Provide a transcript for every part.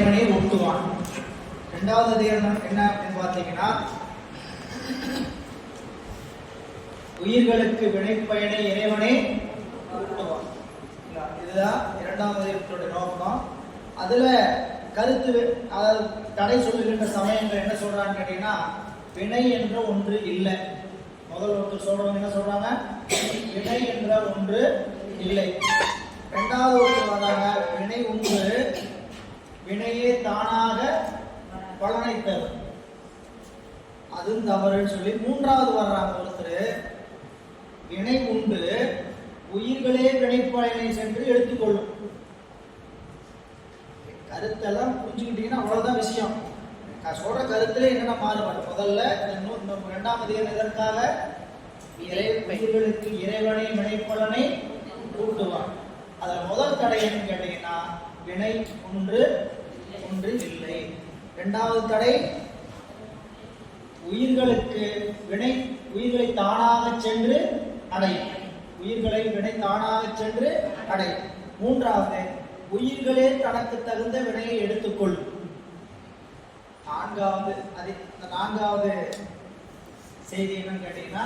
ஒட்டுவான். இரண்டாவது அதிகாரம் என்ன அப்படின்னு பார்த்தீங்கன்னா, உயிர்களுக்கு வினைப்பயனை இறைவனே ஊட்டுவான். இதுதான் இரண்டாவது அதிகாரத்தோட நோக்கம். அதுல கருத்து, அதாவது தடை சொல்லுகின்ற சமயங்கள் என்ன சொல்றான்னு கேட்டீங்கன்னா, வினை என்ற ஒன்று இல்லை. முதல் ஒருத்தர் சொல்றவங்க என்ன சொல்றாங்க, வினை என்ற ஒன்று இல்லை. இரண்டாவது ஒருத்தர் வர்றாங்க, வினை உண்டு, வினையே தானாக பலனை தரும், அதுவும் தவறுன்னு சொல்லி. மூன்றாவது வர்றாங்க ஒருத்தர், வினை உண்டு, உயிர்களே வினைப்பயனை சென்று எடுத்துக்கொள்ளும். கருத்தெல்லாம் புரிஞ்சுக்கிட்டீங்கன்னா அவ்வளவுதான் விஷயம். சொல்ற கருத்துல என்னென்ன மாறுபாடு. முதல்ல இரண்டாம் அதிகாரம் எதற்காக, உயிர்களுக்கு இறைவனை வினைப்பலனை கூட்டுவான். அதுல முதல் தடை என்ன கேட்டீங்கன்னா, வினை ஒன்று இல்லை. இரண்டாவது தடை, உயிர்களுக்கு உயிர்களை தானாக சென்று அடையும், உயிர்களை வினை தானாக சென்று அடையும். மூன்றாவது, உயிர்களே தனக்கு தகுந்த வினையை எடுத்துக்கொள்ளும். நான்காவது செய்தி என்னன்னு கேட்டீங்கன்னா,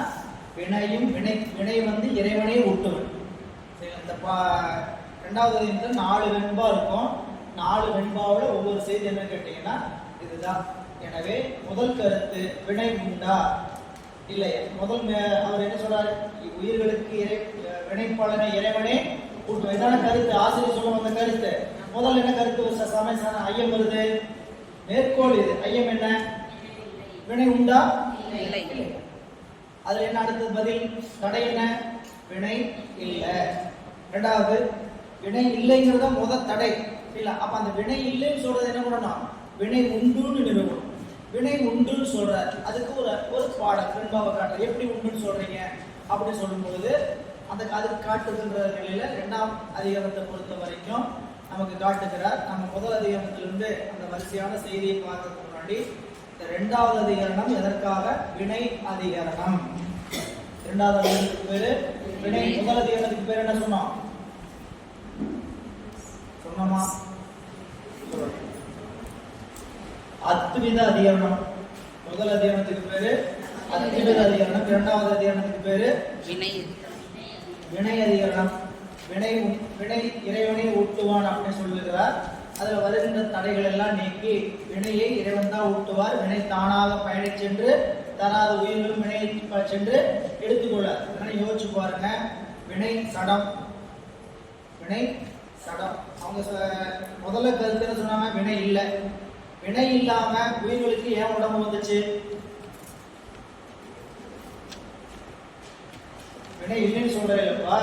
வினை வந்து இறைவனே ஊட்டுவன். இந்த இரண்டாவது 4 வெண்பா இருக்கும். 4 வெண்பாவில் ஒவ்வொரு செய்தி என்ன கேட்டீங்கன்னா இதுதான். எனவே முதல் கருத்து, வினை உண்டா இல்லையா. அவர் என்ன சொல்றாரு, உயிர்களுக்கு வினைப்பலனை இறைவனே ஊட்டுவன். இதான கருத்து. ஆசிரியர் சொல்ல வந்த கருத்து. முதல்ல என்ன கருத்து சமய ஐயம் வருது, மேற்கோள் இது. ஐயம் என்ன, வினை உண்டா இல்லை. அதுல என்ன அடுத்தது பதில், தடை என்ன, வினை இல்லை. இரண்டாவது, வினை இல்லைங்கிறத முதல் தடை இல்ல. அப்ப அந்த வினை இல்லைன்னு சொல்றது என்ன பண்ணணும், வினை உண்டுன்னு நிறுவனம். வினை உண்டுன்னு சொல்றாரு, அதுக்கு ஒரு பாடம் வெண்பாவை காட்டுற. எப்படி உண்டுன்னு சொல்றீங்க அப்படின்னு சொல்லும்போது அதுக்கு காட்டுகின்ற நிலையில இரண்டாம் அதிகாரத்தை பொறுத்த வரைக்கும் நமக்கு காட்டுகிறார். நம்ம முதல் அதிகாரத்திலிருந்து அந்த வரிசையான செய்தியை பார்க்கறதுக்கு முன்னாடி, இந்த இரண்டாவது அதிகாரம் எதற்காக, வினை அதிகாரம். இரண்டாவது அதிகாரத்துக்கு பேரு வினை. முதல் அதிகாரத்துக்கு பேர் என்ன சொன்னோமா, அத்வித அதிகரணம். முதல் அதிகாரத்துக்கு பேரு அத்வித அதிகரணம். இரண்டாவது அதிகாரத்துக்கு பேரு வினை அதிகரணம். வினை இறைவனை ஊட்டுவான் அப்படின்னு சொல்லுகிறார். அதுல வருகின்ற தடைகள் எல்லாம் நீக்கி வினையை இறைவன் தான் ஊட்டுவார். வினை தானாக பயணி சென்று தராத உயிர்களும் வினையை சென்று எடுத்துக்கொள்ளார். யோசிச்சு பாருங்க, வினை சடம். அவங்க முதல்ல கருத்து என்ன சொன்னாங்க, வினை இல்லை. வினை இல்லாம உயிர்களுக்கு ஏன் உடம்பு வந்துச்சு, வினை இல்லைன்னு சொல்றப்பா.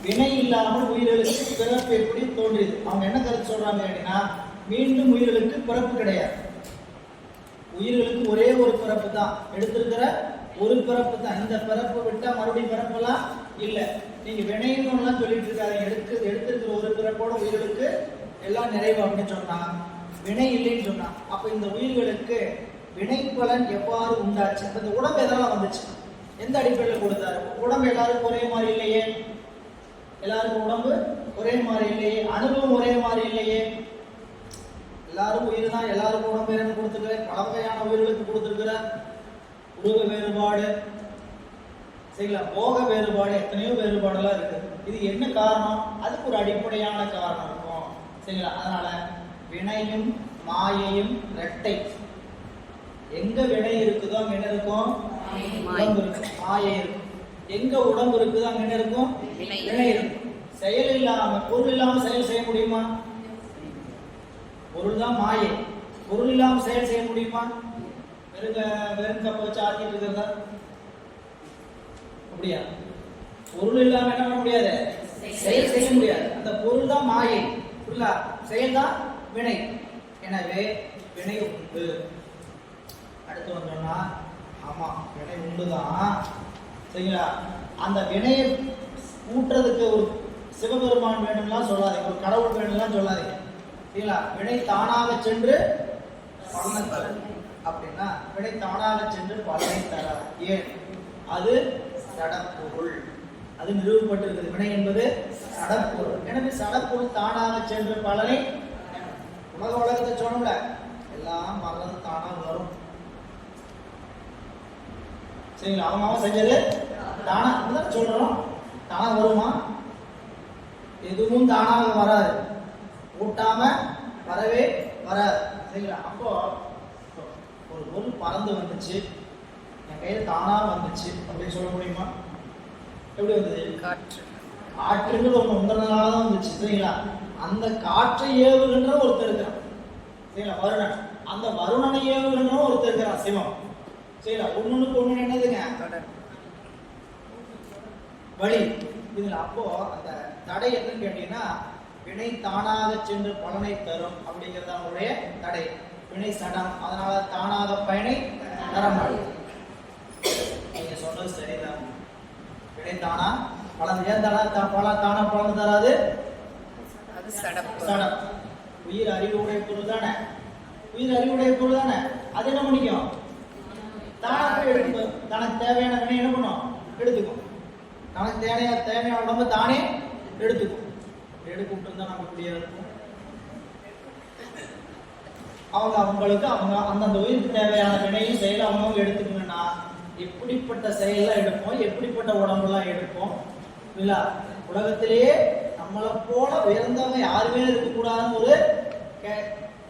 வினை இல்லாமல் உயிர்களுக்கு பிறப்பு எப்படி தோன்றியது. அவங்க என்ன கருத்து சொல்றாங்க அப்படின்னா, மீண்டும் உயிர்களுக்கு பிறப்பு கிடையாது. உயிர்களுக்கு ஒரே ஒரு பிறப்பு தான், எடுத்திருக்கிற ஒரு பிறப்பு தான். இந்த பிறப்பு விட்டா மறுபடியும் பிறப்பெல்லாம் இல்லை. நீங்க வினைன்னு சொல்லிட்டு இருக்காங்க. எடுத்திருக்கிற ஒரு பிறப்போட உயிர்களுக்கு எல்லாம் நிறைவு அப்படின்னு சொன்னா, வினை இல்லைன்னு சொன்னா. அப்ப இந்த உயிர்களுக்கு வினைப்பலன் எவ்வாறு உண்டாச்சு, இந்த உடம்பு எதெல்லாம் வந்துச்சு, எந்த அடிப்படையில் கொடுத்தாரு. உடம்பு எல்லாருக்கும் ஒரே மாதிரி இல்லையே, எல்லாருக்கும் உடம்பு ஒரே மாதிரி இல்லையே, அனுபவம் ஒரே மாதிரி இல்லையே. எல்லாரும் உயிர் தான், எல்லாருக்கும் உடம்பு என்ன கொடுத்துருக்கிற, பல வகையான உயிர்களுக்கு கொடுத்துருக்கிற. உருவ வேறுபாடு, சரிங்களா, போக வேறுபாடு, எத்தனையோ வேறுபாடெல்லாம் இருக்கு. இது என்ன காரணம், அதுக்கு ஒரு அடிப்படையான காரணம் இருக்கும், சரிங்களா. அதனால வினையும் மாயையும் இரட்டை. எங்க வினை இருக்குதோ அங்க என்ன இருக்கும், உடம்பு இருக்கும், மாயை இருக்கும். எங்க உடம்பு இருக்குதோ அங்க என்ன இருக்கும், வினை இருக்கும். செயல் இல்லாம, பொருள் இல்லாம செயல் செய்ய முடியுமா, பொருள் தான் மாயை. பொருள் இல்லாம செயல் செய்ய முடியுமா, வெறும் கப்ப வச்சு ஆக்கிட்டு இருக்கிறதா, அப்படியா. பொருள் இல்லாம என்ன பண்ண முடியாது, செயல் செய்ய முடியாது. அந்த பொருள் தான் மாயை, செயல் தான் வினை. எனவே வினை உண்டு. அடுத்து வந்தோம்னா, ஆமா வினை உண்டுதான், சரிங்களா. அந்த வினையை ஊட்டுறதுக்கு ஒரு சிவபெருமான் வேணும்லாம் சொல்லாதீங்க, ஒரு கடவுள் வேணும்லாம் சொல்லாதீங்க, சரிங்களா. வினை தானாக சென்று பலனை தர அப்படின்னா, வினை தானாக சென்று பலனை தர. ஏன், அது சடப்பொருள், அது நிறுவப்பட்டிருக்கிறது. வினை என்பது சடப்பொருள். எனவே சடப்பொருள் தானாக சென்று பலனை உலகத்தை சொன்னோம்ல, எல்லாம் வர்றது தானா வரும். சரிங்களா? அவங்க செஞ்சது தானா சொல்றோம். தானா வருமா? எதுவும் தானாக வராது, கூட்டாம வரவே வராது. சரிங்களா? அப்போ ஒரு பொருள் பறந்து வந்துச்சு, என் கையில தானா வந்துச்சு அப்படின்னு சொல்ல முடியுமா? எப்படி வந்தது? காற்றுங்கிறது ஒண்ணு உங்களால தான் வந்துச்சு. சரிங்களா? அந்த காற்றை ஏவுகின்ற ஒருத்தர் இருக்கிறான். சரிங்களா? வருணன். அந்த வருணனை ஏவுகின்ற ஒருத்தர் இருக்கிறான், சிவம். சரிங்களா? ஒண்ணுக்கு ஒண்ணு என்னதுங்க? வழி. இதுல அப்போ அந்த தடை என்னன்னு கேட்டீங்கன்னா, வினை தானாக சென்று பலனை தரும் அப்படிங்கிறது அவங்களுடைய தடை. வினை சடம், அதனால தானாக பயனை தர முடியும். நீங்க சொன்னது சரிதான். வினை தானா பலன் ஏன் தானா பலன் தராது? சடம். உயிர் அறிவுடைய பொருள் தானே, உயிர் அறிவுடைய பொருள் தானே. அது என்ன பண்ணிக்கும்? தானாக எடுத்துக்கும். தனக்கு தேவையான வினை என்ன பண்ணும்? எடுத்துக்கும். தனக்கு தேவையான உடம்பு தானே எடுத்துக்கும். எடுத்துட்டு இருந்தா நம்ம இப்படியே இருக்கும். அவங்களுக்கு அந்தந்த உயிருக்கு தேவையான வினையும் செயல் அவங்க எடுத்துக்கணும்னா எப்படிப்பட்ட செயல்லாம் எடுப்போம், எப்படிப்பட்ட உடம்புலாம் எடுப்போம் இல்ல? உலகத்திலேயே நம்மளை போல உயர்ந்தவங்க யாருமே இருக்கக்கூடாதுன்னு ஒரு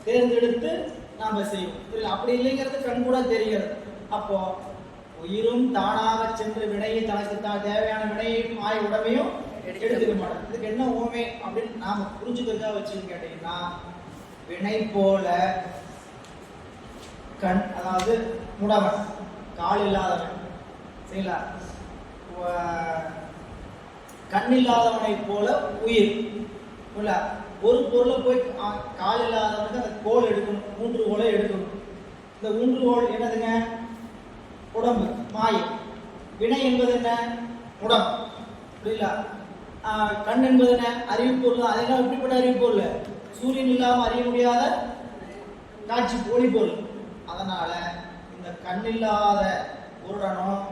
தேர்ந்தெடுத்து நாம செய்வோம். அப்படி இல்லைங்கிறது கண் கூட தெரிகிறது. அப்போ உயிரும் தானாக சென்று வினையை தனக்கு தேவையான வினையையும் ஆய் உடமையும் எடுத்துக்க மாட்டோம். இதுக்கு என்ன ஊமை அப்படின்னு நாம புரிஞ்சுக்கிறதுக்காக வச்சுன்னு கேட்டீங்கன்னா, வினை போல கண், அதாவது முடவன், கால் இல்லாதவன், சரிங்களா? கண் இல்லாதவனை போல உயிர் இல்ல. ஒரு பொருளை போய் கால் இல்லாதவனுக்கு அந்த கோல் எடுக்கணும், ஊன்றுகோலை எடுக்கணும். இந்த ஊன்றுகோல் என்னதுங்க? உடம்பு, மாயை. வினை என்பது என்ன? உடம்பு, புரியல? கண் என்பது என்ன? அறிவு பொருள். அதெல்லாம் எப்படிப்பட்ட அறிவு பொருள்? சூரியன் இல்லாம அறிய முடியாத காட்சி, ஒளி பொருள். அதனால இந்த கண் இல்லாத பொருடனும்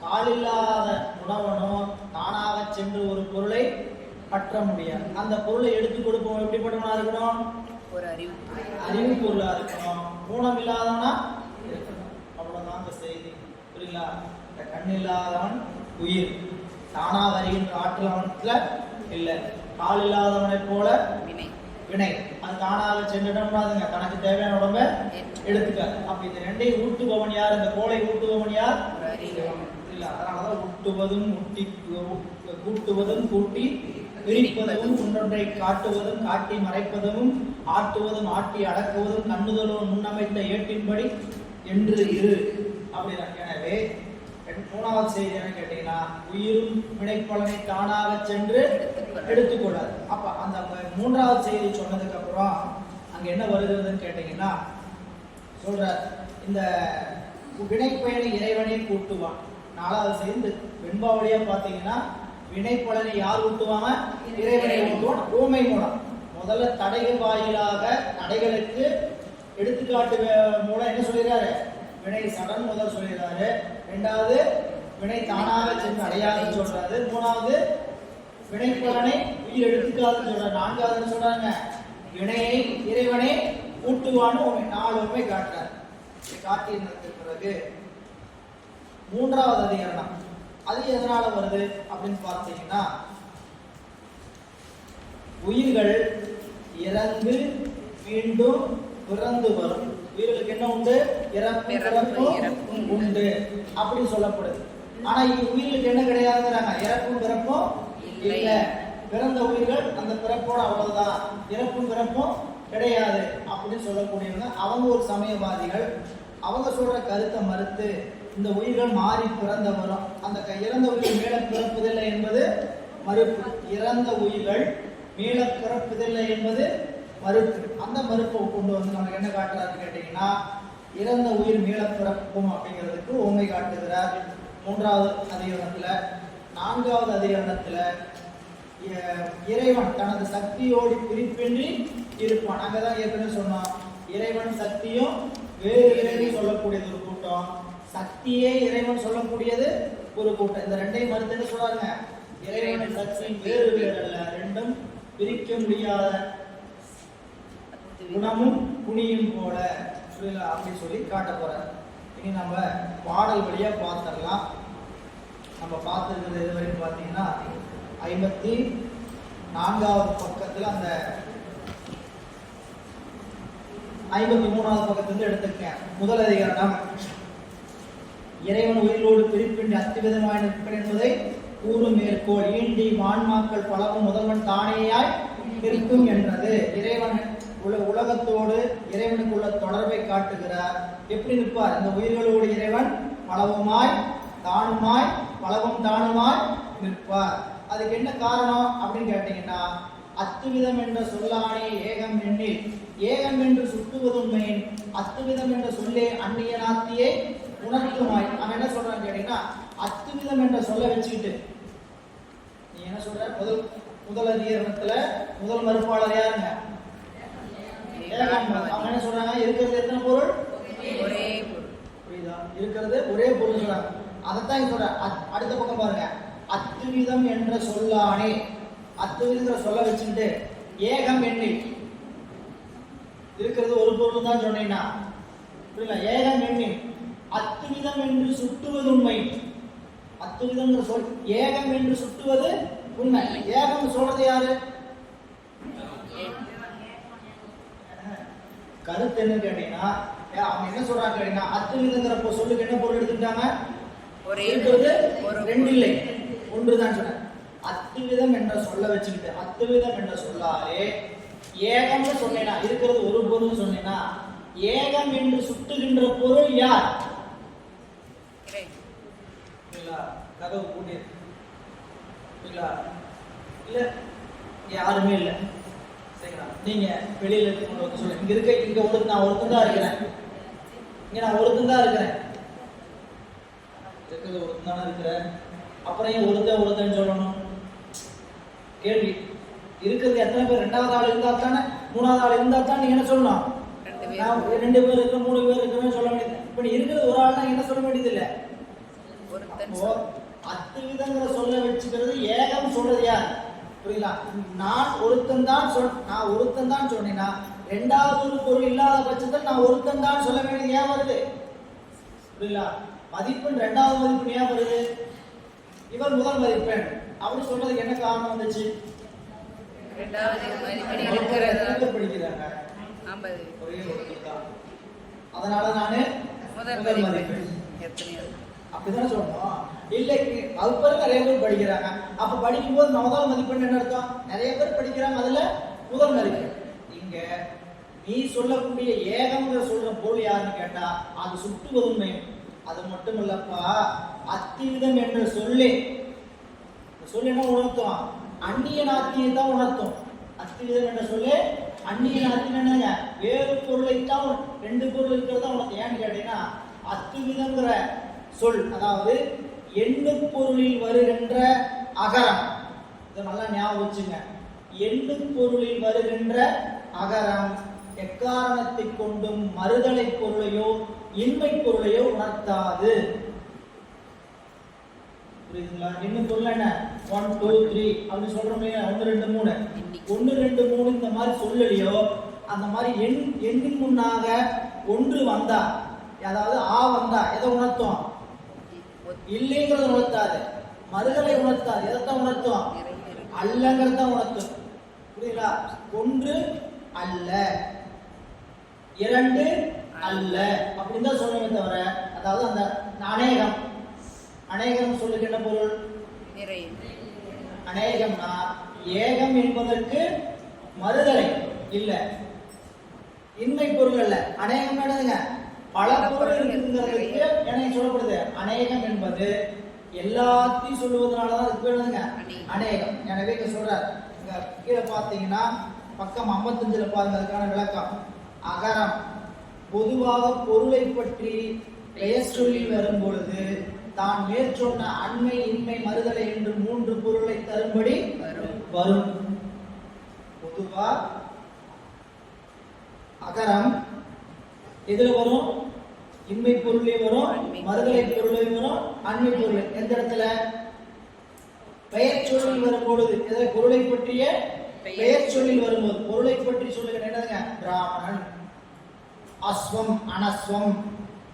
கால் இல்லாத உணவனும் தானாக சென்று ஒரு பொருளை பற்ற முடியாது. அந்த பொருளை எடுத்து கொடுப்போம். எப்படிப்பட்டவனா இருக்கணும்? ஒரு அறிவு பொருளா இருக்கணும். ஊனம் இல்லாதவனா இருக்கணும். அவ்வளவுதான் அந்த செய்தி, புரியுங்களா? இந்த கண் இல்லாதவன் உயிர், தானாக அறிகின்ற ஆற்றல் அவனத்துல இல்லை. கால் இல்லாதவனை போல வினை, அது தானாக சென்றுடாதுங்க. தனக்கு தேவையான உடம்ப எடுத்துக்காது. அப்ப இந்த ரெண்டையும் ஊட்டுபவன் யார்? இந்த கோளை ஊட்டுபவன் யார்? இல்ல. அதனாலதான் ஊட்டுவதும் கூட்டுவதும் கூட்டி பிரிப்பதும் ஒன்றொன்றை காட்டுவதும் காட்டி மறைப்பதும் ஆட்டுவதும் ஆட்டி அடக்குவதும் கண்ணுதலும் முன்னமைத்த ஏட்டின்படி என்று இரு அப்படிதான். எனவே மூணாவது செய்தி என்ன கேட்டீங்கன்னா, உயிரும் வினைப்பலனை தானாக சென்று எடுத்துக்கூடாது. அப்ப அந்த மூன்றாவது செய்தி சொன்னதுக்கு அப்புறம் அங்க என்ன வருகிறதுன்னு கேட்டீங்கன்னா, சொல்ற இந்த வினைப்பயனை இறைவனே கூட்டுவான். நாலாவது செய்தி வெண்பாவளியா பாத்தீங்கன்னா, வினைப்பலனை யார் ஊட்டுவாங்க? இறைவனை ஊட்டுவான். ஊமை மூலம் முதல்ல தடைகள் வாயிலாக தடைகளுக்கு எடுத்துக்காட்டு மூலம் என்ன சொல்லிடுறாரு? வினை சடன் முதல் சொல்லிடுறாரு. இரண்டாவது வினை தானாக சென்று அடையாதுன்னு சொல்றாரு. மூணாவது வினைப்பலனை உயிர் எடுத்துக்காதுன்னு சொல்றாரு. நான்காவது சொல்றாங்க வினையை இறைவனை ஊட்டுவான்னு நாலு உண்மை காட்டுறாரு. காட்டினதுக்கு பிறகு மூன்றாவது அதிகரணம் அது எதனால வருது அப்படின்னு பார்த்தீங்கன்னா, உயிர்கள் இறந்து மீண்டும் பிறந்து வரும். உயிர்களுக்கு என்ன உண்டு? இறப்பும் உண்டு அப்படின்னு சொல்லப்படுது. ஆனா உயிர்களுக்கு என்ன கிடையாதுங்கிறாங்க? இறப்பும் பிறப்பும் இல்ல. பிறந்த உயிர்கள் அந்த பிறப்போட அவ்வளவுதான், இறப்பும் பிறப்பும் கிடையாது அப்படின்னு சொல்லக்கூடியவங்க அவங்க ஒரு சமயவாதிகள். அவங்க சொல்ற கருத்தை மறுத்து இந்த உயிர்கள் மாறி பிறந்த வரும், அந்த இறந்த உயிர்கள் மேல பிறப்பதில்லை என்பது மறுப்பு. இறந்த உயிர்கள் மேல பிறப்பதில்லை என்பது மறுப்பு. அந்த மறுப்பை கொண்டு வந்து நமக்கு என்ன காட்டுறாருன்னு கேட்டீங்கன்னா, இறந்த உயிர் மீள பிறக்கும் அப்படிங்கிறதுக்கு உண்மை காட்டுகிறார் மூன்றாவது அதிகரணத்துல. நான்காவது அதிகரணத்துல இறைவன் தனது சக்தியோடு பிரிப்பின்றி இருப்பான். அங்கதான் ஏற்கனவே சொன்னோம், இறைவன் சக்தியும் வேறு வேறு சொல்லக்கூடியது ஒரு கூட்டம், சக்தியே இறைவன் சொல்லக்கூடியது ஒரு கூட்டம். இந்த ரெண்டையும் மறுத்துன்னு சொல்றாங்க. இறைவனின் சக்தி வேறு வேறு அல்ல, ரெண்டும் பிரிக்க முடியாத குணமும் குனியும் போல அப்படின்னு சொல்லி காட்ட போறார். இனி நம்ம பாடல் வழியா பார்த்துடலாம். நம்ம பார்த்துருக்கிறது இது வரைக்கும் பார்த்தீங்கன்னா 54வது பக்கத்தில் அந்த 53வது பக்கத்திலிருந்து எடுத்துக்கேன். முதல் அதிகாரம் இறைவன் உயிரோடு பிரிப்பின்றி அத்திவிதமாய் நிற்பன் என்பதை கூறும் மேற்கோள். ஈண்டி மான்மாக்கள் பலவும் முதல்வன் தானேயாய் இருக்கும் என்றது. இறைவன் உலகத்தோடு இறைவனுக்கு உள்ள தொடர்பை காட்டுகிறார். எப்படி நிற்பார்? இந்த உயிர்களோடு இறைவன் பலவுமாய் தானுமாய் பலவும் தானுமாய் நிற்பார். அதுக்கு என்ன காரணம் அப்படின்னு கேட்டீங்கன்னா, அத்துவிதம் என்ற சொல்லானே ஏகம் எண்ணில் ஏகம் என்று சுட்டுவதும் அத்துவிதம் என்ற சொல்லே அந்நிய நாத்தியை உணர்த்துமாய். அவன் என்ன சொல்றான்னு கேட்டீங்கன்னா, அத்துவிதம் என்ற சொல்ல வச்சுக்கிட்டு நீ என்ன சொல்ற? முதல் அதிகாரத்துல முதல் மறுப்பாளர் யாருங்க? அவங்க என்ன சொல்றாங்க? இருக்கிறது எத்தனை பொருள்? ஒரே பொருள். புரியுதா? இருக்கிறது ஒரே பொருள் சொல்றாங்க. அதைத்தான் சொல்ற. அடுத்த பக்கம் பாருங்க. அத்துவிதம் என்ற சொல்லானே, அத்துவிதம் சொல்ல வச்சுட்டு ஏகம் எண்ணில் இருக்கிறது ஒரு பொருள் தான் சொன்னீங்கன்னா புரியல. ஏகம் எண்ணில் அத்துவிதம் என்று சுட்டுவது உண்மை. அத்துவிதம் சொல் ஏகம் என்று சுட்டுவது உண்மை. ஏகம் சொல்றது யாரு? கருத்து என்ன கேட்டீங்கன்னா, அவங்க என்ன சொல்றாங்க கேட்டீங்கன்னா, அத்துவிதங்கிற சொல்லுக்கு என்ன பொருள் எடுத்துட்டாங்க? ரெண்டு இல்லை, ஒன்றுதான் சொன்னாங்க. அத்துவிதம் என்ற சொல்ல வச்சுக்கிட்டு அத்துவிதம் என்ற சொல்லாலே ஏகம்னு சொன்னேன்னா இருக்கிறது ஒரு பொருள் சொன்னேன்னா, ஏகம் என்று சுட்டுகின்ற பொருள் யார்? கதவு கூட்டி இல்ல, யாருமே இல்லை. சரிங்களா? நீங்க வெளியில இருக்க சொல்லுங்க. இங்க இருக்க இங்க நான் ஒருத்தன் தான் இருக்கிறேன். இங்க நான் ஒருத்தன் தான் இருக்கிறேன். இருக்கிறது ஒருத்தன் தானே இருக்கிறேன். அப்புறம் ஏன் ஒருத்தன் சொல்லணும்? கேள்வி. இருக்கிறது எத்தனை பேர்? ரெண்டாவது ஆள் இருந்தா தானே, மூணாவது ஆள் இருந்தா தான் நீங்க என்ன சொல்லணும்? 2 பேர் இருக்க 3 பேர் இருக்கணும்னு சொல்ல வேண்டியது. இப்படி இருக்கிறது ஒரு ஆள் தான் என்ன சொல்ல வேண்டியது இல்லை. அத்துவிதங்கிற சொல்ல வச்சுக்கிறது ஏகம் சொல்றது யார்? புரியல. நான் ஒருத்தன் தான் சொன்னேன்னா ரெண்டாவது ஒரு பொருள் இல்லாத பட்சத்தில் நான் ஒருத்தன் தான் சொல்ல வேண்டியது ஏன் வருது? புரியல. மதிப்பெண் ரெண்டாவது மதிப்பெண் ஏன் வருது? இவர் முதல் மதிப்பெண் அப்படி சொல்றதுக்கு என்ன காரணம் வந்துச்சு? படிக்கிறாங்க அதனால நானு முதல் மதிப்பெண் அப்படிதான் சொல்லணும். இல்லை, அது பேர் நிறைய பேர் படிக்கிறாங்க. அப்ப படிக்கும் போது முதல் மதிப்பெண் என்ன அர்த்தம்? நிறைய பேர் படிக்கிறாங்க, அதுல முதல் மதிப்பெண். இங்க நீ சொல்லக்கூடிய ஏகம்ங்கிற சொல்ற பொருள் யாருன்னு கேட்டா அது சுட்டுவதுமை. அது மட்டும் இல்லப்பா, அத்திவிதம் என்ற சொல்லி என்ன உணர்த்தும்? அந்நிய நாத்தியை தான் உணர்த்தும். அத்திவிதம் என்ற சொல்லி அந்நிய நாத்தியம் என்னங்க? வேறு பொருளைத்தான், 2 பொருள் இருக்கிறதா உனக்கு. ஏன்னு கேட்டீங்கன்னா, அத்திவிதங்கிற சொல் அதாவது எண்ணு பொருளில் வருகின்ற அகரம். இதை நல்லா ஞாபகம் வச்சுங்க. எண்ணு பொருளில் வருகின்ற அகரம் எக்காரணத்தை கொண்டும் மறுதலை பொருளையோ இன்மை பொருளையோ உணர்த்தாது. புரியுதுங்களா? எண்ணு பொருள் என்ன? 1 2 3 அப்படின்னு சொல்றோமே. 1 2 3 1 2 3 இந்த மாதிரி சொல்லலையோ அந்த மாதிரி எண்ணின் முன்னாக ஒன்று வந்தா, அதாவது ஆ வந்தா எதை உணர்த்தும்? இல்லைங்கிறத உணர்த்தாது, மறுதலை உணர்த்தாது. எதைத்தான் உணர்த்தும்? அல்லங்கிறத உணர்த்தும். புரியுதா? 1 அல்ல, 2 அல்ல அப்படின்னு தான் சொல்லுமே தவிர, அதாவது அந்த அநேகம் சொல்லுக்கு என்ன பொருள்? அநேகம்னா ஏகம் என்பதற்கு மறுதலை இல்ல, இன்மை பொருள் அல்ல. அநேகம் என்னதுங்க? பல பொருள் இருக்குங்கிறதுக்கு என்ன சொல்லப்படுது? அநேகம் என்பது எல்லாத்தையும் சொல்லுவதனாலதான் அதுக்கு பேருங்க அநேகம். எனவே இங்க சொல்றார், இங்க கீழே பார்த்தீங்கன்னா பக்கம் 55ல பாருங்க, அதுக்கான விளக்கம். அகரம் பொதுவாக பொருளை பற்றி பெயர் சொல்லி வரும் பொழுது தான் மேற்சொன்ன அண்மை இன்மை மறுதலை என்று 3 பொருளை தரும்படி வரும். பொதுவா அகரம் எதுல வரும்? இன்மை பொருளே வரும், மறுதலை பொருளே வரும், அண்மை பொருள். எந்த இடத்துல? பெயர் சொல்லி வரும் பொழுது பொருளை பற்றிய பெயர் சொல்லில் வரும்போது பொருளை பற்றி சொல்லுங்க என்னதுங்க? பிராமணன், அஸ்வம் அனஸ்வம்,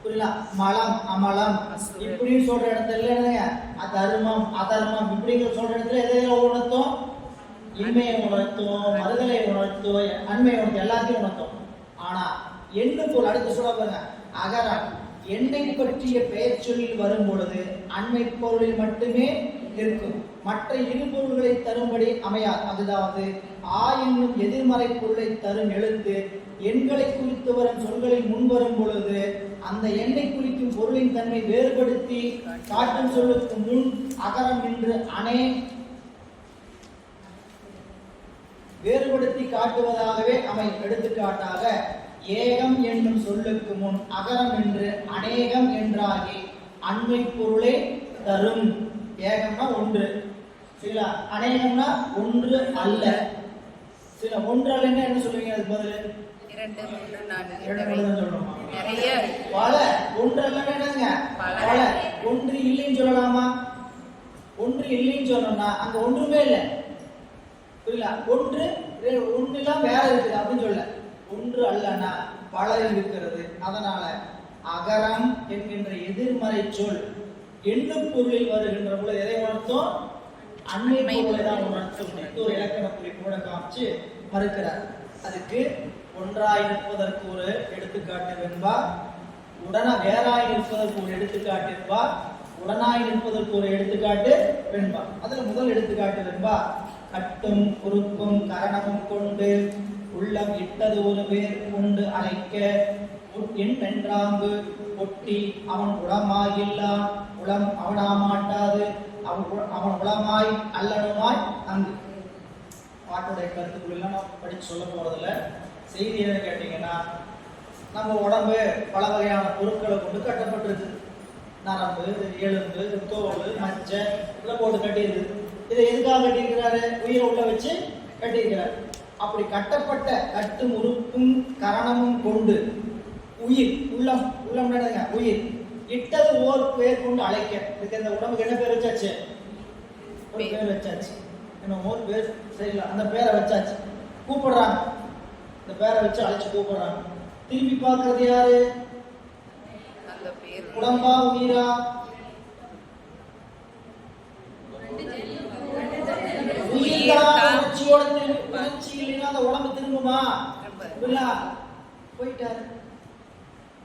புரியல, மலம் அமலம் இப்படின்னு சொல்ற இடத்துல என்னதுங்க? அதர்மம் அதர்மம் இப்படிங்கிற சொல்ற இடத்துல எதை உணர்த்தும்? இன்மையை உணர்த்தும், மறுதலை உணர்த்தும், அண்மையை உணர்த்தும், எல்லாத்தையும் உணர்த்தும். ஆனா எண்ணு பொருள் அடுத்து சொல்ல பாருங்க. அகரம் எண்ணை பற்றிய பெயர் சொல்லில் வரும் பொழுது அண்மை பொருளில் மட்டுமே இருக்கும். மற்ற இரு பொருள்களை தரும்படி அமையாது. அதாவது ஆ என்னும் எதிர்மறை பொருளை தரும் எழுத்து எண்களை குறித்து வரும் சொல்களில் முன்வரும் பொழுது அந்த எண்ணை குறிக்கும் பொருளின் தன்மை வேறுபடுத்தி காட்டும் சொல்லுக்கு முன் அகரம் என்று அணை வேறுபடுத்தி காட்டுவதாகவே அமை. எடுத்துக்காட்டாக ஏகம் என்னும் சொல்லுக்கு முன் அகரம் என்று அநேகம் என்றாகி அண்மை பொருளை தரும். ஏகம்னா ஒன்று, சில அநேகம்னா ஒன்று அல்ல. சில ஒன்று அல்ல என்ன சொல்லுவீங்க? அதுக்கு பதில் பல. ஒன்று அல்ல என்னங்க? பல. ஒன்று இல்லைன்னு சொல்லலாமா? ஒன்று இல்லைன்னு சொல்லணும்னா அங்க ஒன்றுமே இல்லை, புரியல. ஒன்று ஒன்றுலாம் வேற இருக்குது அப்படின்னு சொல்ல. ஒன்று அல்லனா பல இருக்கிறது. அதனால அகரம் என்கின்ற எதிர்மறை சொல் எண்ணு பொருளில் வருகின்ற பொழுது எதை உணர்த்தும்? அண்மை பொருளை தான் உணர்த்தும். ஒரு இலக்கண குறிப்போட காமிச்சு மறுக்கிறார். அதுக்கு ஒன்றாய் நிற்பதற்கு ஒரு எடுத்துக்காட்டு வெண்பா, வேறாய் நிற்பதற்கு ஒரு எடுத்துக்காட்டு வெண்பா, உடனாய் நிற்பதற்கு ஒரு எடுத்துக்காட்டு வெண்பா. அதுல முதல் எடுத்துக்காட்டு வெண்பா. கட்டும் குறுக்கும் கரணமும் கொண்டு உள்ளம் இட்டது ஒரு பேர் கொண்டு அழைக்க என் வென்றாங்கு ஒட்டி அவன் உளமாயில்லான் உளம் அவனாமாட்டாது அவன் உளமாய் அல்லனுமாய் அங்கு. பாட்டுடைய கருத்துக்குள்ள படிச்சு சொல்ல போறதில்ல. செய்தி என்ன கேட்டீங்கன்னா, நம்ம உடம்பு பல வகையான பொருட்களை கொண்டு கட்டப்பட்டிருக்கு. நரம்பு, எலும்பு, தோல், மஞ்சை இதெல்லாம் போட்டு கட்டியிருக்கு. இதை எதுக்காக கட்டியிருக்கிறாரு? உயிரை உள்ள வச்சு கட்டியிருக்கிறார். அப்படி கட்டப்பட்ட கட்டும் உறுப்பும் கரணமும் கொண்டு உயிர் உள்ளம் உயிர் இட்டது ஓர் பேர் கொண்டு அழைக்க. இதுக்கு இந்த உடம்புக்கு என்ன பேர் வச்சாச்சு? ஒரு பேர் வச்சாச்சு. இன்னும் ஓர் பேர் சரியில்லை, அந்த பேரை வச்சாச்சு. கூப்பிடுறாங்க, இந்த பேரை வச்சு அழைச்சு கூப்பிடுறாங்க. திரும்பி பார்க்கறது யாரு? உடம்பா உயிரா? உணர்ச்சி இல்லைன்னா அந்த உடம்பு திரும்புமா? போயிட்டாரு.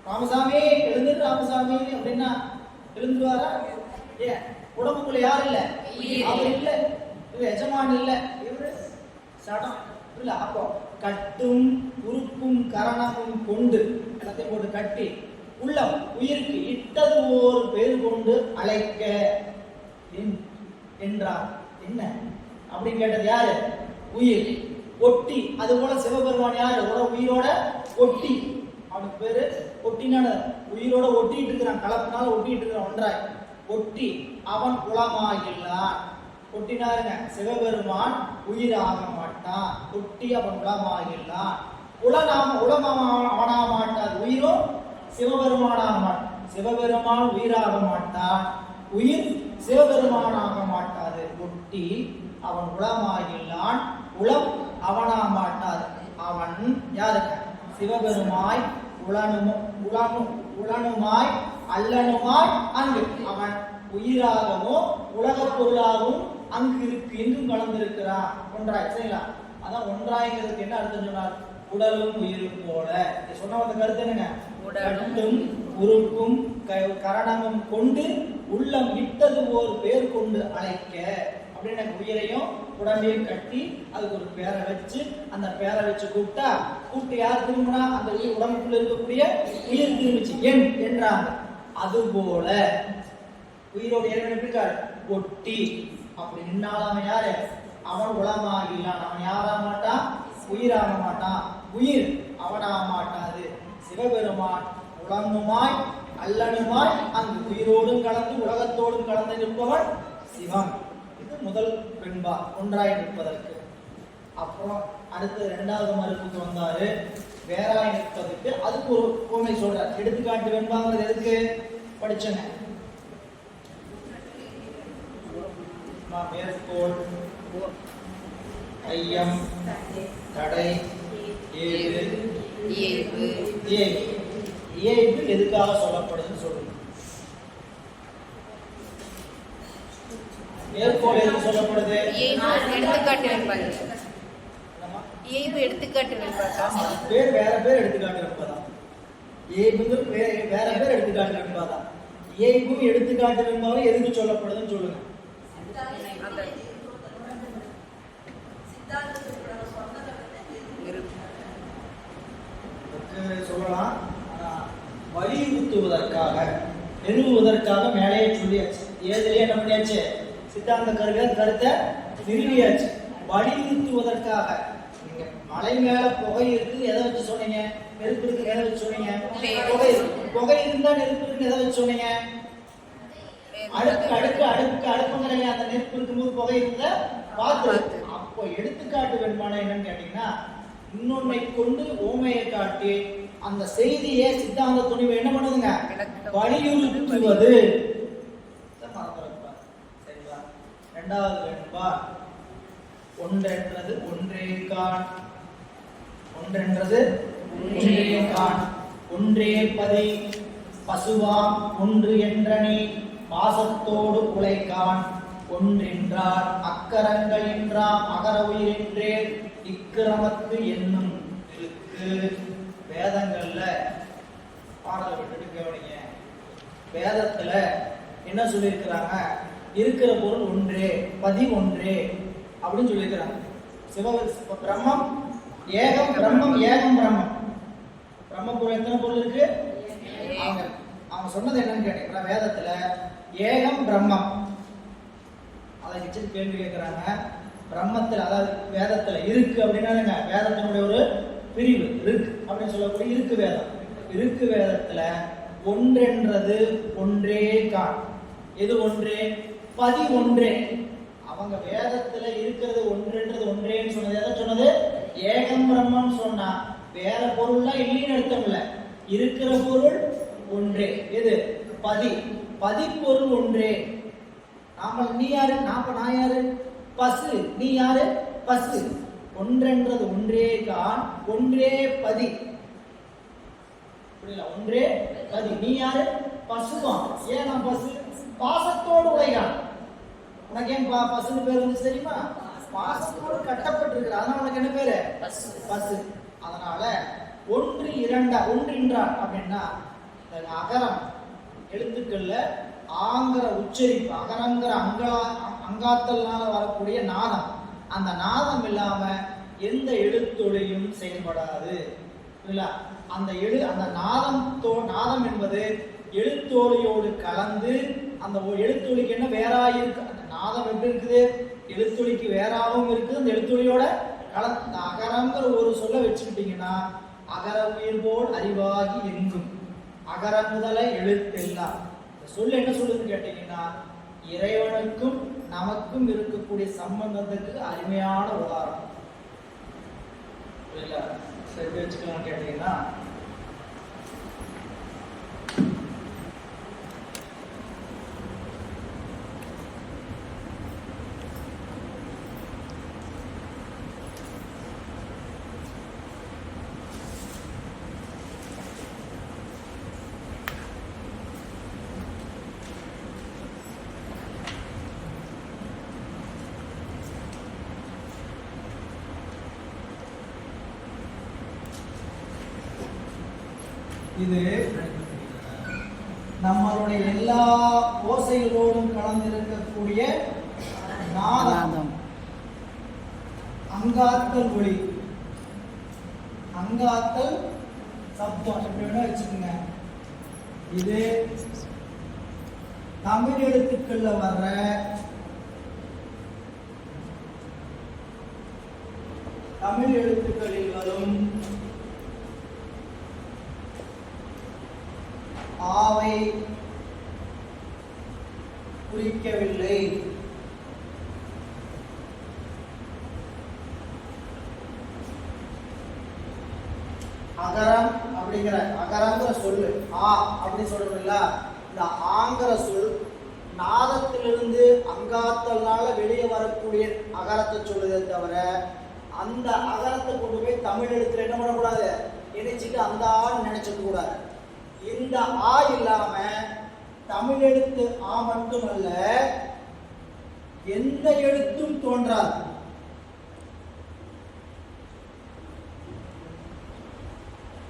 ராமசாமி எழுந்து, ராமசாமி அப்படின்னா எழுந்துருவாரா? ஏன்? உடம்புக்குள்ள யாரு இல்ல? அவர் இல்ல, எஜமான் இல்ல, இவரு சடம் இல்ல. அப்போ கட்டும் உறுப்பும் கரணமும் கொண்டு எல்லாத்தையும் போட்டு கட்டி உள்ளம் உயிருக்கு இட்டது ஒரு பேர் கொண்டு அழைக்க என்றார். என்ன அப்படின்னு கேட்டது யாரு? உயிர். ஒட்டி. அது போல சிவபெருமான் யாரு? உயிரோட ஒட்டி. அவனுக்கு பேரு ஒட்டினான, உயிரோட ஒட்டிட்டு இருக்கிறான், கலப்பினால ஒட்டிட்டு இருக்கிறான் ஒன்றாய். ஒட்டி அவன் உளமாயில்லான். ஒட்டினாருங்க சிவபெருமான் உயிராக மாட்டான். ஒட்டி அவன் உளமாயில்லான். அவனாக மாட்டான். உயிரும் சிவபெருமானாக மாட்டான். சிவபெருமான் உயிராக மாட்டான், உயிர் சிவபெருமானாக மாட்டாது. ஒட்டி அவன் உளமாயில்லான், உளம் அவனா மாட்டாது. அவன் யாருக்கு? சிவபெருமாய் உளனுமாய் அல்லனுமாய் அங்கு. அவன் உயிராகவும் உலகப் பொருளாகவும் அங்கு இருக்கு, எங்கும் கலந்திருக்கிறான். ஒன்றாய். சரிங்களா? அதான் ஒன்றாய்ங்கிறதுக்கு என்ன அர்த்தம் சொன்னார்? உடலும் உயிரும் போல. சொன்ன அந்த கருத்து என்னங்க? உடலும் உறுப்பும் கரணமும் கொண்டு உள்ளம் இட்டது ஒரு பேர் கொண்டு அழைக்க அப்படின்னு உயிரையும் உடம்பையும் கட்டி அதுக்கு ஒரு பேரை வச்சு அந்த பேரை வச்சு கூப்பிட்டு யார் திரும்பினா அந்த உயிர் உடம்புக்குள்ள இருக்கக்கூடிய உயிர் திரும்பிச்சு என் என்றாங்க. அதுபோல உயிரோட இறைவன் எப்படி இருக்காரு? ஒட்டி. அப்படி நின்னால அவன் யாரு? அவன் உளமாகிலான். அவன் யாராக மாட்டான்? உயிராக மாட்டான். உயிர் அவனாக மாட்டாது. சிவபெருமான் உளனுமாய் அல்லனுமாய் அங்கு உயிரோடும் கலந்து உலகத்தோடும் கலந்து நிற்பவன் சிவம். இது முதல் வெண்பா, ஒன்றாய் நிற்பதற்கு. அப்புறம் அடுத்து இரண்டாவது மறுப்புக்கு வந்தாரு, வேறாய் நிற்பதற்கு. அதுக்கு ஒரு உவமை சொல்றார். எடுத்துக்காட்டு வெண்பாங்கிறது எதுக்கு படிச்சங்க? மேற்கோள் ஐயம், தடை, ஏது, இயைபு. இயைபு எதுக்காக சொல்லப்படுதுன்னு சொல்லுங்க. மேற்கோள் எதுக்கு சொல்லப்படுது? எடுத்துக்காட்டு வெண்பாடு. இயைபு எடுத்துக்காட்டு வெண்பாடு. பேர் வேற பேர் எடுத்துக்காட்டு வெண்பாதான். இயைபுங்கிற வேற பேர் எடுத்துக்காட்டு வெண்பாதான். இயைபும் எடுத்துக்காட்டு வெண்பாவும் எதுக்கு சொல்லப்படுதுன்னு சொல்லுங்க. சொல்லலாம். வலியுறுத்துவதற்காக, நிறுவுவதற்காக மேலேயே சொல்லியாச்சு. ஏதுலயே என்ன பண்ணியாச்சு? சித்தாந்த கருத்தை நிறுவியாச்சு. வலியுறுத்துவதற்காக நீங்க மலை மேல புகை இருக்கு, எதை வச்சு சொன்னீங்க? நெருப்பு இருக்கு, எதை வச்சு சொன்னீங்க? புகை இருந்தா நெருப்பு இருக்கு, எதை வச்சு சொன்னீங்க? அடுப்புங்கிறீங்க. அந்த நெருப்பு இருக்கும்போது புகை இருந்த பார்த்து. அப்போ எடுத்துக்காட்டு வெண்பாடு என்னன்னு கேட்டீங்கன்னா, இன்னொன்னை கொண்டு ஓமையை காட்டி அந்த செய்தியை சித்தாந்த துணிவை என்ன பண்ணுதுங்க? வலியுறுத்துவது. சரிங்களா? இரண்டாவது வெண்பா ஒன்றென்றது ஒன்றே காண். ஒன்றென்றது ஒன்றே காண். ஒன்றே பதி பசுவாம் ஒன்று என்றனே பாசத்தோடு உழைக்கான். ஒன்றென்றார் அக்கரங்கள் என்றாம் அகர உயிர் என்றே இக்கிரமத்து என்னும் இருக்கு. வேதங்கள்ல பாடலை விட்டுட்டு கவனிங்க. வேதத்துல என்ன சொல்லியிருக்கிறாங்க? இருக்கிற பொருள் ஒன்றே, பதி ஒன்றே அப்படின்னு சொல்லியிருக்கிறாங்க. பிரம்மம் ஏகம், பிரம்மம் ஏகம், பிரம்மம். பிரம்ம பொருள் எத்தனை பொருள் இருக்கு? அவங்க சொன்னது என்னன்னு கேட்டீங்கன்னா, வேதத்துல ஏகம் பிரம்மம். அதை வச்சு கேள்வி கேட்கிறாங்க. பிரம்மத்துல, அதாவது வேதத்துல இருக்கு அப்படின்னா வேதத்தினுடைய ஒரு பிரிவு இருக்கு அப்படின்னு சொல்லக்கூடிய இருக்கு வேதம். இருக்கு வேதத்துல ஒன்றென்றது ஒன்றே காண். எது ஒன்றே? பதி ஒன்றே. அவங்க வேதத்துல இருக்கிறது ஒன்றென்றது ஒன்றேன்னு சொன்னது எதை சொன்னது? ஏகம் பிரம்மம் சொன்னா வேற பொருள்லாம் இல்லைன்னு அர்த்தம் இல்ல. இருக்கிற பொருள் ஒன்றே. எது? பதி. பதி பொருள் ஒன்றே. நீ யாரு? நான் யாரு? பசு. நீ யாரு? பசு. ஒன்றென்றது ஒன்றே காண். ஒன்றே பதி. புரியல? ஒன்றே பதி. நீ யாரு? பசுவான். ஏன் நான் பசு? பாசத்தோடு உழைகான். உனக்கு ஏன் பசுன்னு பேர் வந்து தெரியுமா? பாசத்தோடு கட்டப்பட்டிருக்கிற, அதனால உனக்கு என்ன பேரு? பசு. அதனால ஒன்று இரண்டா, ஒன்றின்றான் அப்படின்னா அகரம் எழுத்துக்கள்ல ஆங்கிற உச்சரிப்பு, அகரங்கிற அங்காத்தல்னால வரக்கூடிய நாதம், அந்த நாதம் இல்லாம எந்த எழுத்தொழியும் செயல்படாது. அந்த அந்த நாதம் என்பது எழுத்தொழியோடு கலந்து, அந்த எழுத்தொழிக்கு என்ன வேறாயிருக்கு? அந்த நாதம் எப்படி இருக்குது? எழுத்தொழிக்கு வேறாகவும் இருக்குது, அந்த எழுத்தொழியோட கலந்து. அந்த அகரங்கிற ஒரு சொல்ல வச்சுக்கிட்டீங்கன்னா, அகர உயிர் போல் அறிவாகி எங்கும் அகர முதல எழுத்தெல்லாம். சொல்ல என்ன சொல்லுதுன்னு கேட்டீங்கன்னா, இறைவனுக்கும் நமக்கும் இருக்கக்கூடிய சம்பந்தத்துக்கு அருமையான உதாரணம். சரி வச்சுக்கலாம் கேட்டீங்கன்னா, இது நம்மளுடைய எல்லா ஓசைகளோடும் கலந்திருக்கக்கூடிய நாதம். அங்காத்தல் ஒளி, அங்காத்தல் சப்தம் எப்படி வேணா வச்சுக்கோங்க. இது தமிழ் எழுத்துக்கள்ல வர்ற தமிழ் எழுத்துக்களில் வரும் ஆவை குறிக்கவில்லை. அகரம் அப்படிங்கிற அகரங்கிற சொல்லு ஆ அப்படி சொல்றோம்ல, இந்த ஆங்கிற சொல் நாதத்திலிருந்து அங்காத்தல்னால வெளியே வரக்கூடிய அகரத்தை சொல்லுதே தவிர அந்த அகரத்தை கொண்டு போய் தமிழ் எழுத்துல என்ன பண்ணக்கூடாது, இணைச்சிட்டு அந்த ஆன்னு நினைச்சிக்க கூடாது. இந்த ஆ இல்லாம தமிழ் எழுத்து ஆ மட்டுமல்ல, எந்த எழுத்தும் தோன்றாது.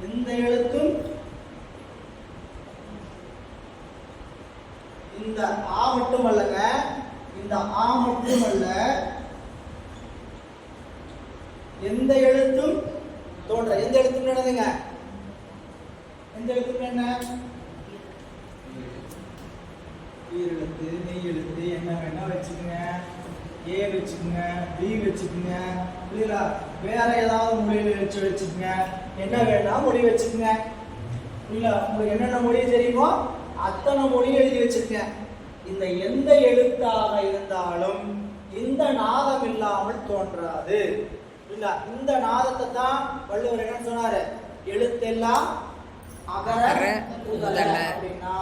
எந்த எழுத்தும் இந்த ஆ மட்டுமல்லங்க, இந்த ஆ மட்டுமல்ல, எந்த எழுத்தும் தோன்ற. எந்த எழுத்தும் என்னதுங்க, எந்த எழுத்தும் என்ன, ஈரெழுத்து மெய் எழுத்து என்ன வேணா வச்சுக்கோங்க, ஏ வச்சுக்கோங்க, பி வச்சுக்கோங்க, புரியுதா, வேற ஏதாவது மொழியில வச்சுக்கோங்க, என்ன வேணா மொழி வச்சுக்கோங்க, புரியல, உங்களுக்கு என்னென்ன மொழி தெரியுமோ அத்தனை மொழி எழுதி வச்சிருக்க. இந்த எந்த எழுத்தாக இருந்தாலும் இந்த நாதம் இல்லாமல் தோன்றாது. இல்ல, இந்த நாதத்தை தான் வள்ளுவர் என்ன சொன்னாரு, எழுத்தெல்லாம் அகர முதல அப்படின்னா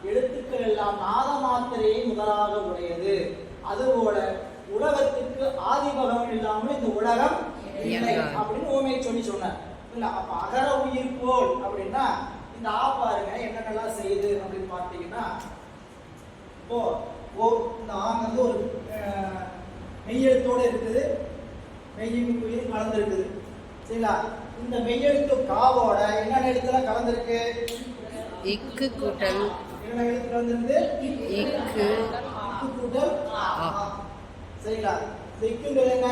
எழுத்துக்கள் எல்லாம் நாத மாத்திரையை முதலாக உடையது. அதுபோல உலகத்துக்கு ஆதிபகம் இல்லாமல் இந்த உலகம் இல்லை அப்படின்னு ஓமையை சொல்லி சொன்னார். இல்ல, அப்ப அகர உயிர் போல் அப்படின்னா இந்த ஆ பாருங்க என்னென்னலாம் செய்யுது அப்படின்னு பார்த்தீங்கன்னா, இப்போ இந்த ஆங்கிறது ஒரு மெய்யெழுத்தோட இருக்குது, மெய்யும் உயிரும் கலந்து இருக்குது. சரிங்களா, இந்த மெய்யெழுத்து காவோட என்னென்ன எழுத்துலாம் கலந்துருக்கு, இக்கு கூட்டல் என்னென்ன எழுத்து கலந்துருக்கு, இக்கு கூட்டல் ஆ. சரிங்களா, இந்த இக்குங்கிறது என்ன,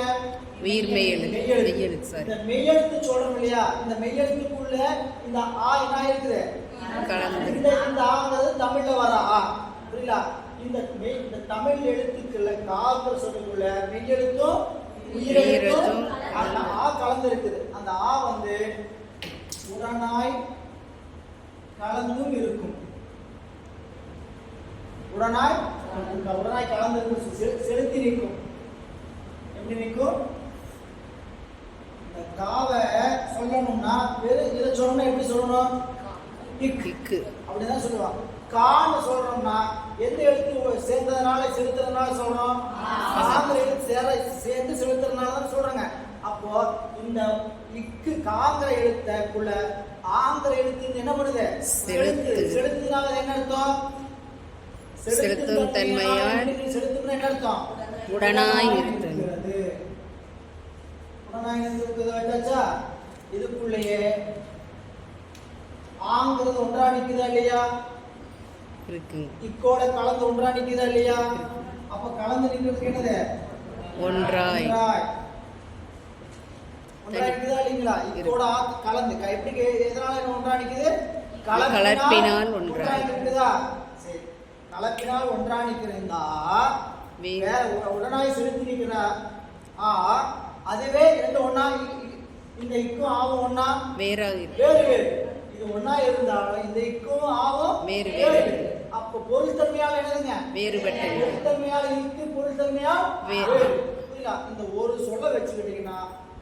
உயிர்மெய் எழுத்து. இந்த மெய்யெழுத்து சொல்றோம் இல்லையா, இந்த மெய்யெழுத்துக்குள்ள இந்த ஆ என்ன இருக்குது கலந்து, இந்த ஆங்கிறது தமிழ்ல வர ஆ. புரியல, இந்த தமிழ் எழுத்துக்கள் காங்கிற சொல்லுக்குள்ள மெய்யெழுத்தும் உயிரெழுத்தும் அந்த ஆ கலந்து இருக்குது. அந்த ஆ வந்து உடனாய் கலந்தும் இருக்கும். உடனாய் கலந்து இருக்கும், செலுத்தி நிற்கும். எப்படி நிற்கும், இந்த காவை சொல்லணும்னா வெறும் இதை சொல்லணும், எப்படி சொல்லணும், இக்கு அப்படிதான் சொல்லுவாங்க. கான்னு சொல்றோம்னா எந்த எழுத்து சேர்ந்ததுனால செலுத்துறதுனால சொல்றோம், ஆங்கில எழுத்து சேர்ந்து செலுத்துறதுனால தான் சொல்றாங்க. அப்போ இந்த இக்கு காங்கிற எழுத்துக்குள்ள ஆங்கில எழுத்து என்ன பண்ணுது, செலுத்துனால என்ன அர்த்தம், செலுத்தும் தன்மையால் செலுத்தும்னா என்ன அர்த்தம், உடனாய் இருக்கிறது. உடனாய் இருக்கிறது வச்சாச்சா, இதுக்குள்ளேயே ஆங்கிறது ஒன்றா நிக்குதா இல்லையா, இருக்கு, இக்கோட கலந்து ஒன்றா நிக்குதா இல்லையா, அப்ப கலந்து நிக்கிறதுக்கு என்னது, ஒன்றாய் நிக்குதா இல்லைங்களா, இக்கோட கலந்து எப்படி எதனால ஒன்றா நிக்குது, கலப்பினால் ஒன்றாய் நிக்குதா. சரி, கலப்பினால் ஒன்றா நிக்கிறதா, வேற உடனாய் செலுத்தி நிக்கிற ஆ, அதுவே ரெண்டு ஒண்ணா, இந்த இக்கும் ஆவும் ஒண்ணா வேறு வேறு, இது ஒண்ணா இருந்தாலும் இந்த இக்கும் ஆவும் வேறு வேறு. அப்ப பொருள் தன்மையால என்னதுங்க, வேறுபட்ட பொருள் தன்மையால இருக்கு, பொருள் தன்மையால் வேறு. புரியல, இந்த ஒரு சொல்ல வச்சுக்கிட்டீங்கன்னா